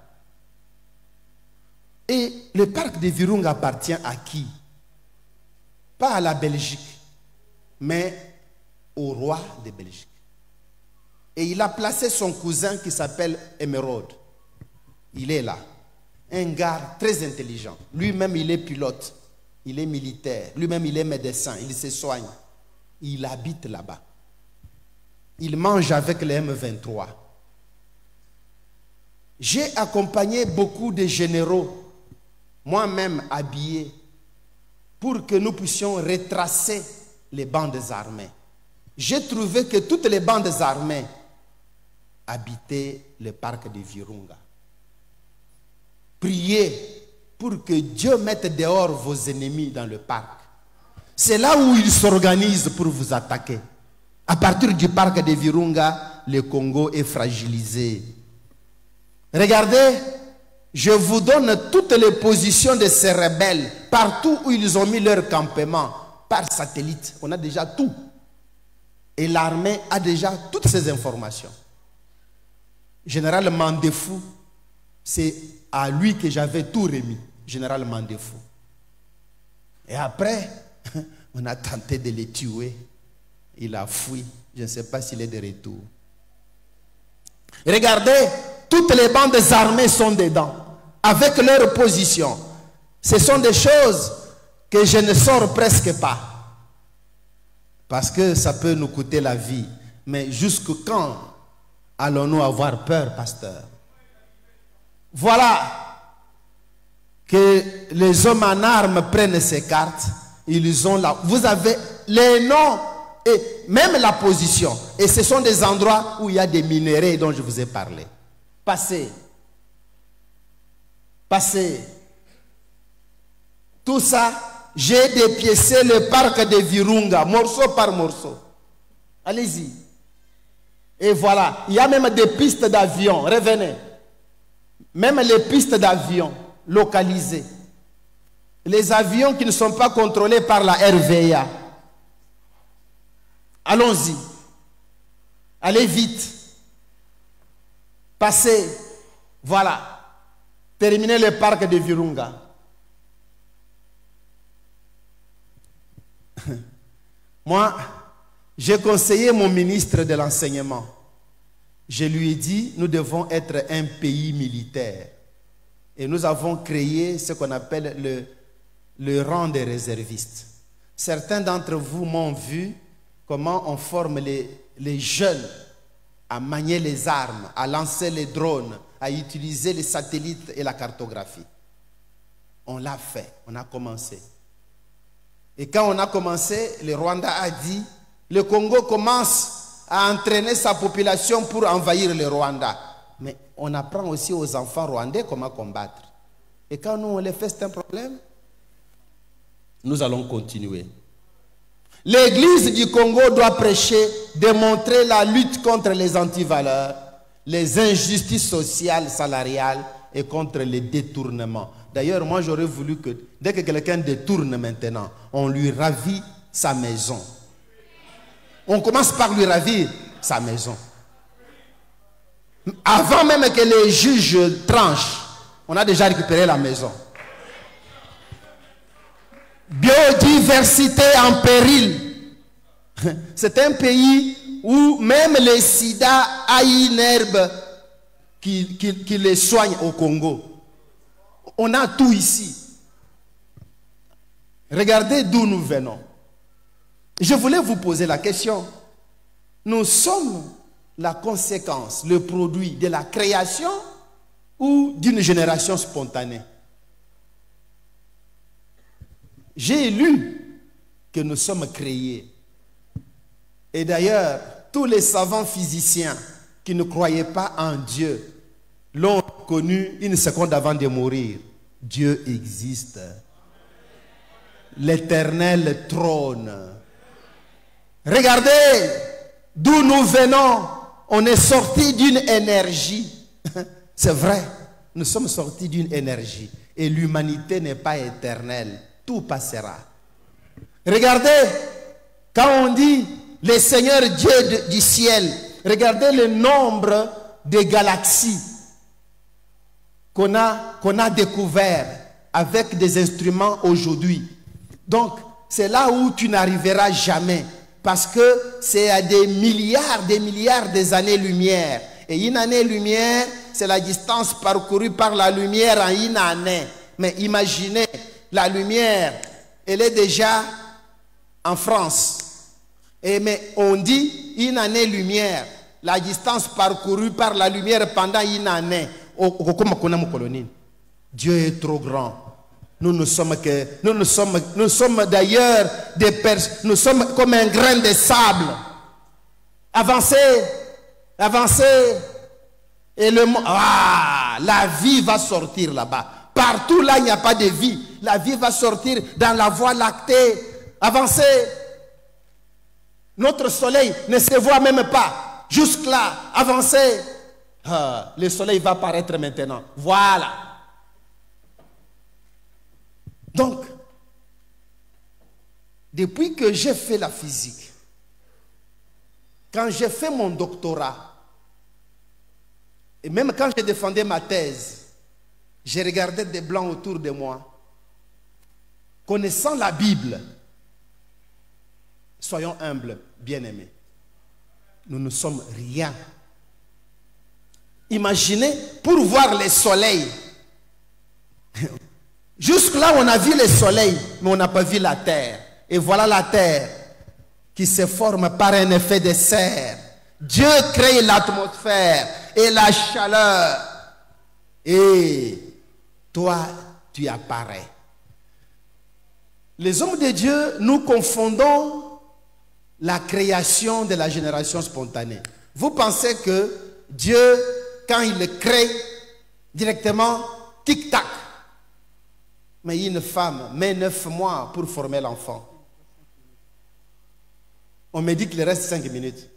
Et le parc de Virunga appartient à qui? Pas à la Belgique, mais au roi de Belgique. Et il a placé son cousin qui s'appelle Emeraude. Il est là. Un gars très intelligent. Lui-même, il est pilote. Il est militaire. Lui-même, il est médecin. Il se soigne. Il habite là-bas. Il mange avec les M23. J'ai accompagné beaucoup de généraux, moi-même habillé, pour que nous puissions retracer les bandes armées. J'ai trouvé que toutes les bandes armées habitaient le parc de Virunga. Priez pour que Dieu mette dehors vos ennemis dans le parc. C'est là où ils s'organisent pour vous attaquer. À partir du parc de Virunga, le Congo est fragilisé. Regardez, je vous donne toutes les positions de ces rebelles, partout où ils ont mis leur campement, par satellite. On a déjà tout. Et l'armée a déjà toutes ces informations. Général Mandefou, c'est à lui que j'avais tout remis. Général Mandefou. Et après, on a tenté de le tuer. Il a fui. Je ne sais pas s'il est de retour. Regardez, toutes les bandes armées sont dedans, avec leur position. Ce sont des choses que je ne sors presque pas. Parce que ça peut nous coûter la vie. Mais jusqu'à quand allons-nous avoir peur, pasteur? Voilà que les hommes en armes prennent ces cartes. Ils ont là. Vous avez les noms et même la position. Et ce sont des endroits où il y a des minéraux dont je vous ai parlé. Passez. Passez. Tout ça, j'ai dépiécé le parc de Virunga, morceau par morceau. Allez-y. Et voilà, il y a même des pistes d'avion. Revenez. Même les pistes d'avion localisées. Les avions qui ne sont pas contrôlés par la RVA. Allons-y. Allez vite. Passez. Voilà. Terminez le parc de Virunga. Moi, j'ai conseillé mon ministre de l'enseignement. Je lui ai dit, nous devons être un pays militaire. Et nous avons créé ce qu'on appelle le rang des réservistes. Certains d'entre vous m'ont vu comment on forme les jeunes à manier les armes, à lancer les drones, à utiliser les satellites et la cartographie. On l'a fait, on a commencé. Et quand on a commencé, le Rwanda a dit, le Congo commence à entraîner sa population pour envahir le Rwanda. Mais on apprend aussi aux enfants rwandais comment combattre. Et quand nous on les fait, c'est un problème. Nous allons continuer. L'Église du Congo doit prêcher, démontrer la lutte contre les antivaleurs, les injustices sociales, salariales et contre les détournements. D'ailleurs, moi j'aurais voulu que dès que quelqu'un détourne maintenant, on lui ravit sa maison. On commence par lui ravir sa maison. Avant même que les juges tranchent, on a déjà récupéré la maison. Biodiversité en péril. C'est un pays où même les sida a une herbe qui les soigne au Congo. On a tout ici. Regardez d'où nous venons. Je voulais vous poser la question. Nous sommes la conséquence, le produit de la création ou d'une génération spontanée? J'ai lu que nous sommes créés. Et d'ailleurs, tous les savants physiciens qui ne croyaient pas en Dieu l'ont connu une seconde avant de mourir. Dieu existe. L'Éternel trône. Regardez d'où nous venons. On est sorti d'une énergie. C'est vrai, nous sommes sortis d'une énergie. Et l'humanité n'est pas éternelle. Tout passera. Regardez, quand on dit le Seigneur Dieu du ciel, regardez le nombre de galaxies qu'on a découvert avec des instruments aujourd'hui. Donc, c'est là où tu n'arriveras jamais. Parce que c'est à des milliards des années-lumière. Et une année-lumière, c'est la distance parcourue par la lumière en une année. Mais imaginez, la lumière, elle est déjà en France. Mais on dit une année-lumière, la distance parcourue par la lumière pendant une année. Dieu est trop grand. Nous sommes d'ailleurs des personnes, nous sommes comme un grain de sable. Avancez, avancez. Et la vie va sortir là-bas. Partout là, il n'y a pas de vie. La vie va sortir dans la voie lactée. Avancez. Notre soleil ne se voit même pas. Jusque-là, avancez. Le soleil va apparaître maintenant. Voilà. Donc, depuis que j'ai fait la physique, quand j'ai fait mon doctorat, et même quand j'ai défendu ma thèse, j'ai regardé des blancs autour de moi. Connaissant la Bible, soyons humbles, bien-aimés. Nous ne sommes rien. Imaginez, pour voir le soleil, jusque-là, on a vu le soleil, mais on n'a pas vu la terre. Et voilà la terre qui se forme par un effet de serre. Dieu crée l'atmosphère et la chaleur. Et toi, tu apparais. Les hommes de Dieu, nous confondons la création de la génération spontanée. Vous pensez que Dieu, quand il crée, directement, tic-tac. Mais une femme met 9 mois pour former l'enfant. On me dit qu'il reste 5 minutes.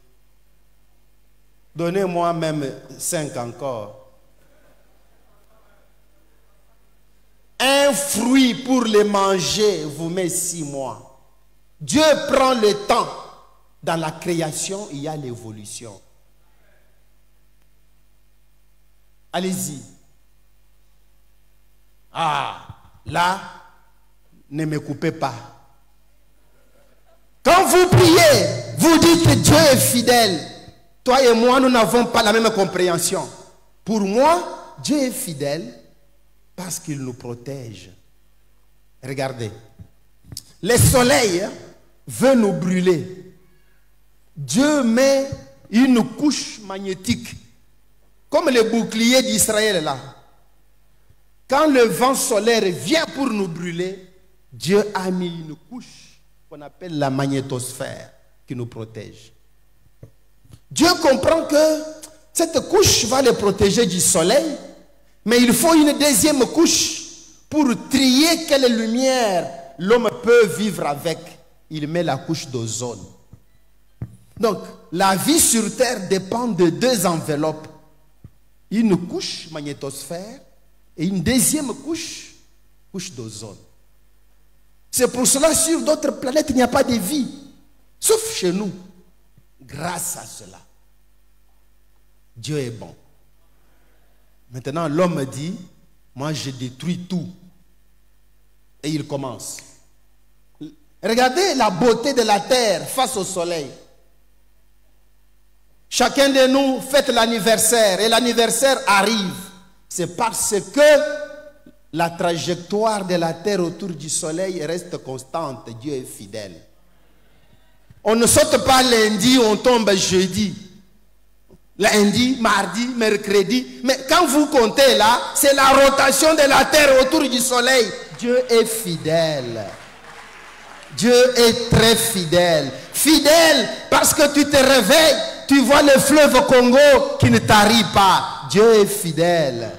Donnez-moi même 5 encore. Un fruit pour le manger vous met 6 mois. Dieu prend le temps. Dans la création, il y a l'évolution. Allez-y. Là, ne me coupez pas. Quand vous priez, vous dites que Dieu est fidèle. Toi et moi, nous n'avons pas la même compréhension. Pour moi, Dieu est fidèle parce qu'il nous protège. Regardez. Le soleil veut nous brûler. Dieu met une couche magnétique, comme le bouclier d'Israël là. Quand le vent solaire vient pour nous brûler, Dieu a mis une couche qu'on appelle la magnétosphère qui nous protège. Dieu comprend que cette couche va le protéger du soleil, mais il faut une deuxième couche pour trier quelle lumière l'homme peut vivre avec. Il met la couche d'ozone. Donc, la vie sur Terre dépend de 2 enveloppes. Une couche magnétosphère et une deuxième couche d'ozone. C'est pour cela sur d'autres planètes il n'y a pas de vie, sauf chez nous. Grâce à cela, Dieu est bon. Maintenant l'homme dit, moi je détruis tout. Et il commence. Regardez la beauté de la terre face au soleil. Chacun de nous fête l'anniversaire et l'anniversaire arrive. C'est parce que la trajectoire de la terre autour du soleil reste constante. Dieu est fidèle. On ne saute pas lundi, on tombe jeudi. Lundi, mardi, mercredi. Mais quand vous comptez là, c'est la rotation de la terre autour du soleil. Dieu est fidèle. Dieu est très fidèle. Fidèle parce que tu te réveilles, tu vois le fleuve Congo qui ne tarit pas. Dieu est fidèle.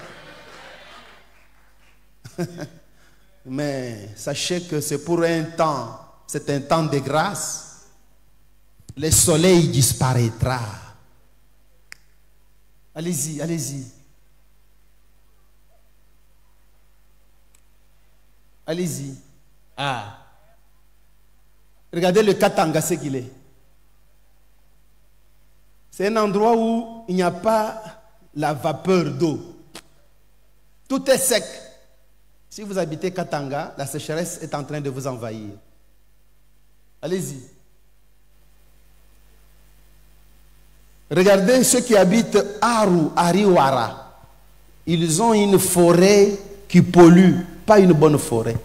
Mais sachez que c'est pour un temps, c'est un temps de grâce. Le soleil disparaîtra. Allez-y, allez-y. Allez-y. Ah. Regardez le Katanga, ce qu'il est. C'est un endroit où il n'y a pas la vapeur d'eau. Tout est sec. Si vous habitez Katanga, la sécheresse est en train de vous envahir. Allez-y. Regardez ceux qui habitent Aru, Ariwara. Ils ont une forêt qui pollue, pas une bonne forêt.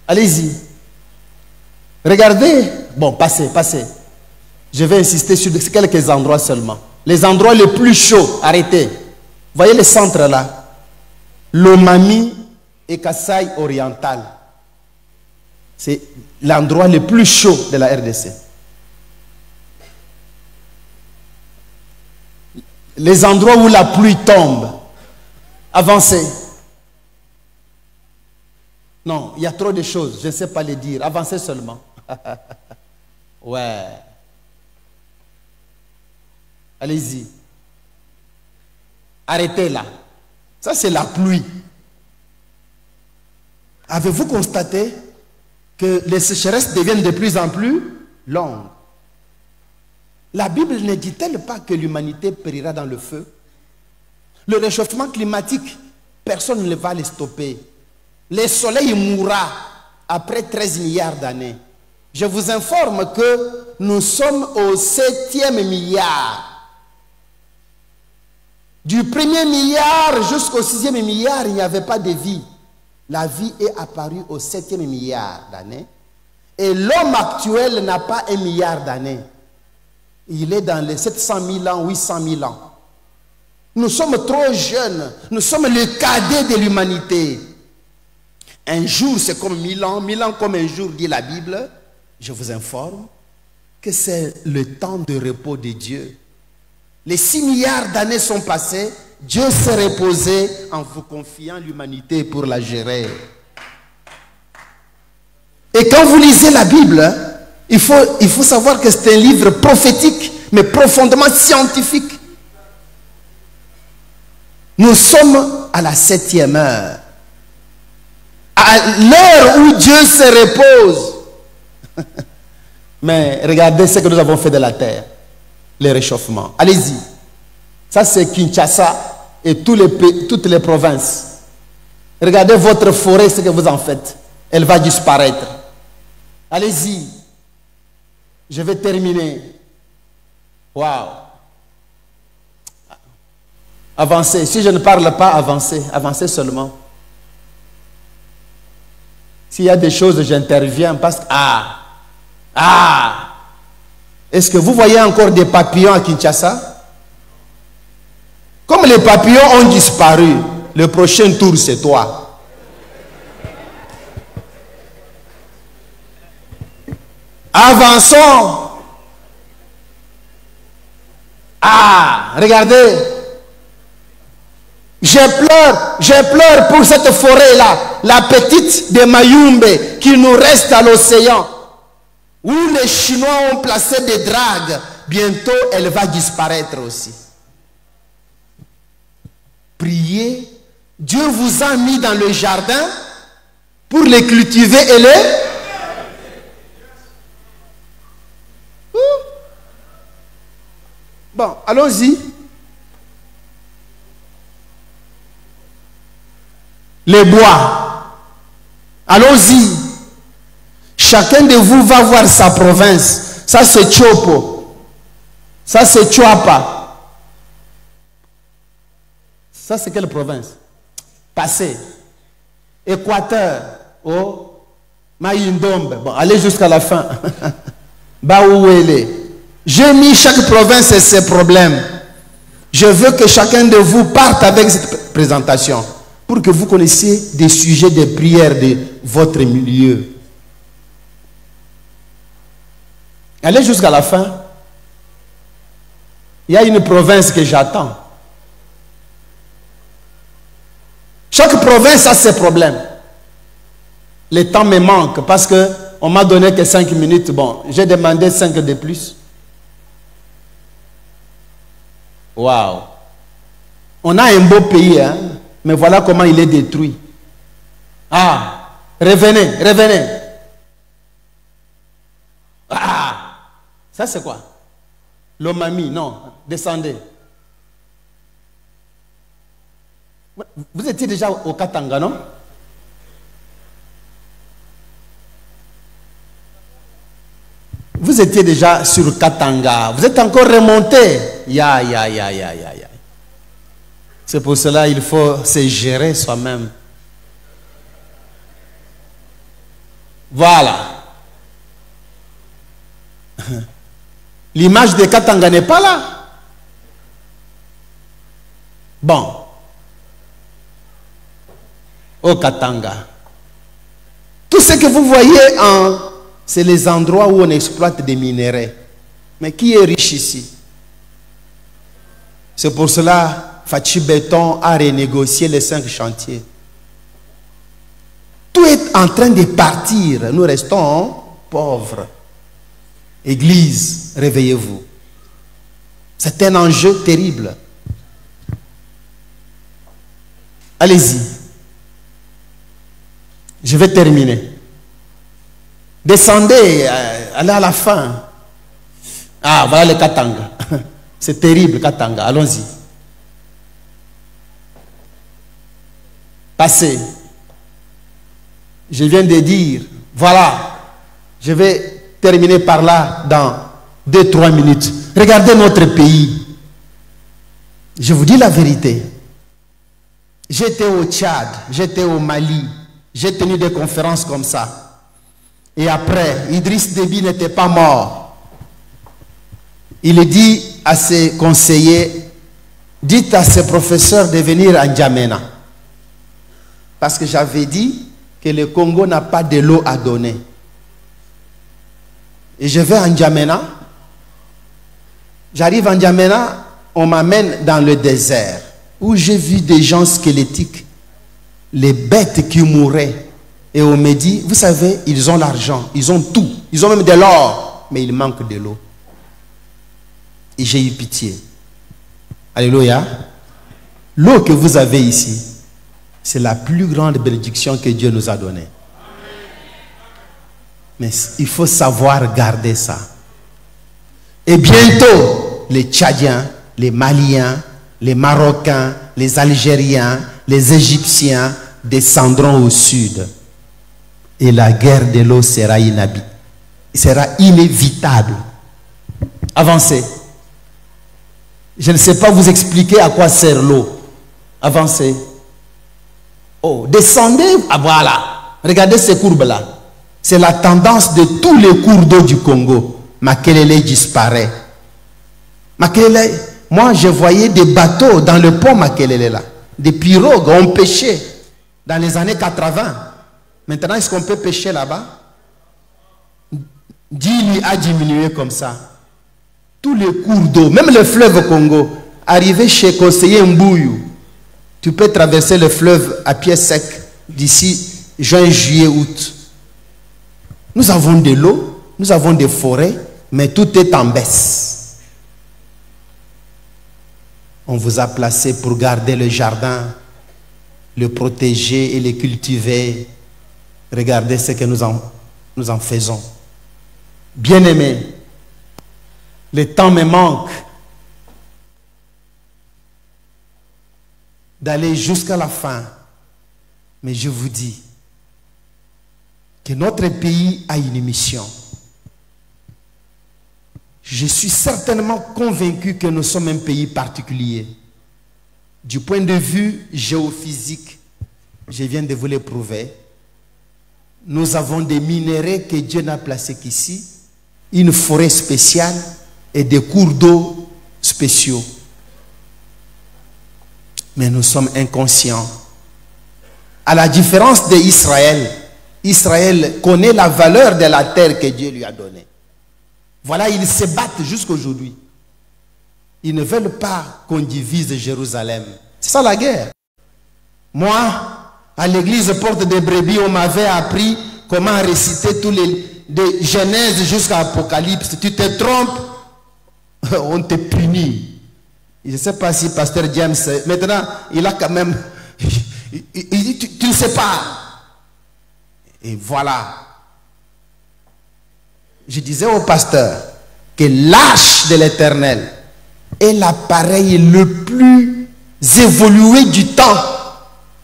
Allez-y. Regardez. Bon, passez, passez. Je vais insister sur quelques endroits seulement. Les endroits les plus chauds, arrêtez. Voyez le centre là. Lomami et Kasaï oriental. C'est l'endroit le plus chaud de la RDC. Les endroits où la pluie tombe. Avancez. Non, il y a trop de choses, je ne sais pas les dire. Avancez seulement. Ouais. Allez-y. Arrêtez là. Ça, c'est la pluie. Avez-vous constaté que les sécheresses deviennent de plus en plus longues? La Bible ne dit-elle pas que l'humanité périra dans le feu? Le réchauffement climatique, personne ne va le stopper. Le soleil mourra après 13 milliards d'années. Je vous informe que nous sommes au 7e milliard. Du 1er milliard jusqu'au 6e milliard, il n'y avait pas de vie. La vie est apparue au 7e milliard d'années. Et l'homme actuel n'a pas 1 milliard d'années. Il est dans les 700 000 ans, 800 000 ans. Nous sommes trop jeunes. Nous sommes le cadet de l'humanité. Un jour, c'est comme 1000 ans. 1000 ans comme un jour, dit la Bible. Je vous informe que c'est le temps de repos de Dieu. Les 6 milliards d'années sont passées. Dieu s'est reposé en vous confiant l'humanité pour la gérer. Et quand vous lisez la Bible, il faut savoir que c'est un livre prophétique, mais profondément scientifique. Nous sommes à la 7e heure. À l'heure où Dieu se repose. Mais regardez ce que nous avons fait de la terre. Les réchauffements. Allez-y. Ça, c'est Kinshasa et toutes les provinces. Regardez votre forêt, ce que vous en faites. Elle va disparaître. Allez-y. Je vais terminer. Waouh. Avancez. Si je ne parle pas, avancez. Avancez seulement. S'il y a des choses, j'interviens parce que... Est-ce que vous voyez encore des papillons à Kinshasa? Comme les papillons ont disparu, le prochain tour, c'est toi. Avançons. Regardez. Je pleure pour cette forêt-là, la petite de Mayumbe qui nous reste à l'océan, où les Chinois ont placé des dragues. Bientôt, elle va disparaître aussi. Priez. Dieu vous a mis dans le jardin pour les cultiver et les... Bon, allons-y. Les bois. Allons-y. Chacun de vous va voir sa province. Ça, c'est Chopo. Ça, c'est Chuapa. Ça, c'est quelle province? Passez. Équateur, oh, Maïndombe. Bon, allez jusqu'à la fin. Baouélé. J'ai mis chaque province et ses problèmes. Je veux que chacun de vous parte avec cette présentation pour que vous connaissiez des sujets de prière de votre milieu. Allez jusqu'à la fin. Il y a une province que j'attends. Chaque province a ses problèmes. Le temps me manque parce qu'on m'a donné que 5 minutes. Bon, j'ai demandé 5 de plus. Waouh! On a un beau pays, hein? Mais voilà comment il est détruit. Ah! Revenez, revenez. Ah! Ça c'est quoi? Lomami, non. Descendez. Vous étiez déjà au Katanga, non? Vous étiez déjà sur Katanga. Vous êtes encore remonté. Ya. C'est pour cela qu'il faut se gérer soi-même. Voilà. L'image de Katanga n'est pas là. Bon. Au Katanga. Tout ce que vous voyez c'est les endroits où on exploite des minéraux. Mais qui est riche ici? C'est pour cela Fachi Béton a renégocié les 5 chantiers. Tout est en train de partir. Nous restons pauvres. Église, réveillez-vous. C'est un enjeu terrible. Allez-y. Je vais terminer. Descendez, allez à la fin. Ah, voilà le Katanga. C'est terrible, Katanga. Allons-y. Passez. Je viens de dire, voilà, je vais terminer par là dans 2-3 minutes. Regardez notre pays. Je vous dis la vérité. J'étais au Tchad, j'étais au Mali, j'ai tenu des conférences comme ça. Et après, Idriss Déby n'était pas mort. Il dit à ses conseillers, dites à ses professeurs de venir à N'Djamena. Parce que j'avais dit que le Congo n'a pas de l'eau à donner. Et je vais à N'Djamena. J'arrive à N'Djamena, on m'amène dans le désert, où j'ai vu des gens squelettiques, les bêtes qui mouraient. Et on me dit, vous savez, ils ont l'argent, ils ont tout, ils ont même de l'or, mais il manque de l'eau. Et j'ai eu pitié. Alléluia. L'eau que vous avez ici, c'est la plus grande bénédiction que Dieu nous a donnée. Mais il faut savoir garder ça. Et bientôt, les Tchadiens, les Maliens, les Marocains, les Algériens, les Égyptiens descendront au sud. Et la guerre de l'eau sera inévitable. Avancez. Je ne sais pas vous expliquer à quoi sert l'eau. Avancez. Oh, descendez. Ah voilà. Regardez ces courbes-là. C'est la tendance de tous les cours d'eau du Congo. Makelele disparaît. Makelele, moi je voyais des bateaux dans le pont Makelele là. Des pirogues, on pêchait dans les années 80. Maintenant, est-ce qu'on peut pêcher là-bas? Dili a diminué comme ça. Tous les cours d'eau, même le fleuve Congo, arrivé chez conseiller Mbouyou, tu peux traverser le fleuve à pied sec d'ici juin, juillet, août. Nous avons de l'eau, nous avons des forêts, mais tout est en baisse. On vous a placé pour garder le jardin, le protéger et le cultiver. Regardez ce que nous en faisons. Bien-aimés, le temps me manque d'aller jusqu'à la fin. Mais je vous dis que notre pays a une mission. Je suis certainement convaincu que nous sommes un pays particulier. Du point de vue géophysique, Je viens de vous le prouver. Nous avons des minéraux que Dieu n'a placés qu'ici, une forêt spéciale et des cours d'eau spéciaux. Mais nous sommes inconscients. À la différence d'Israël, Israël connaît la valeur de la terre que Dieu lui a donnée. Voilà, ils se battent jusqu'aujourd'hui. Ils ne veulent pas qu'on divise Jérusalem. C'est ça la guerre. Moi, à l'église Porte des Brebis, on m'avait appris comment réciter tous les de Genèse jusqu'à Apocalypse. Tu te trompes, on te punit. Je ne sais pas si Pasteur James, maintenant, il a quand même... Il dit, tu ne sais pas. Et voilà. Je disais au pasteur que l'arche de l'Éternel est l'appareil le plus évolué du temps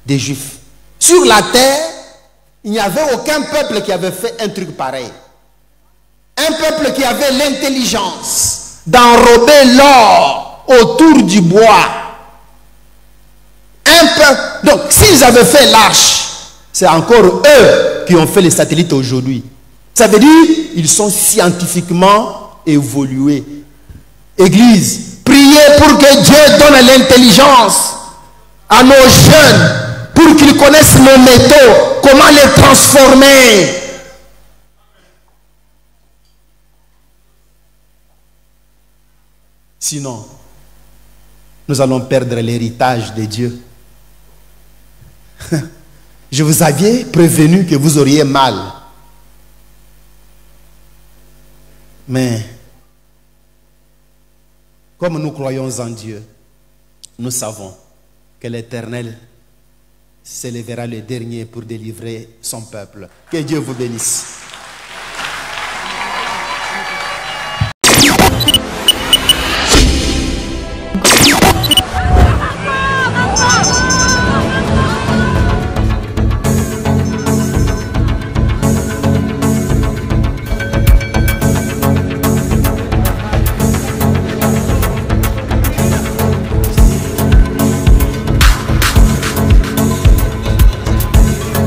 des Juifs. Sur la terre, il n'y avait aucun peuple qui avait fait un truc pareil. Un peuple qui avait l'intelligence d'enrober l'or autour du bois. Un peuple. Donc, s'ils avaient fait l'arche, c'est encore eux qui ont fait les satellites aujourd'hui. Ça veut dire ils sont scientifiquement évolués. Église, priez pour que Dieu donne l'intelligence à nos jeunes pour qu'ils connaissent nos métaux, comment les transformer. Sinon, nous allons perdre l'héritage de Dieu. Je vous avais prévenu que vous auriez mal. Mais, comme nous croyons en Dieu, nous savons que l'Éternel s'élèvera le dernier pour délivrer son peuple. Que Dieu vous bénisse.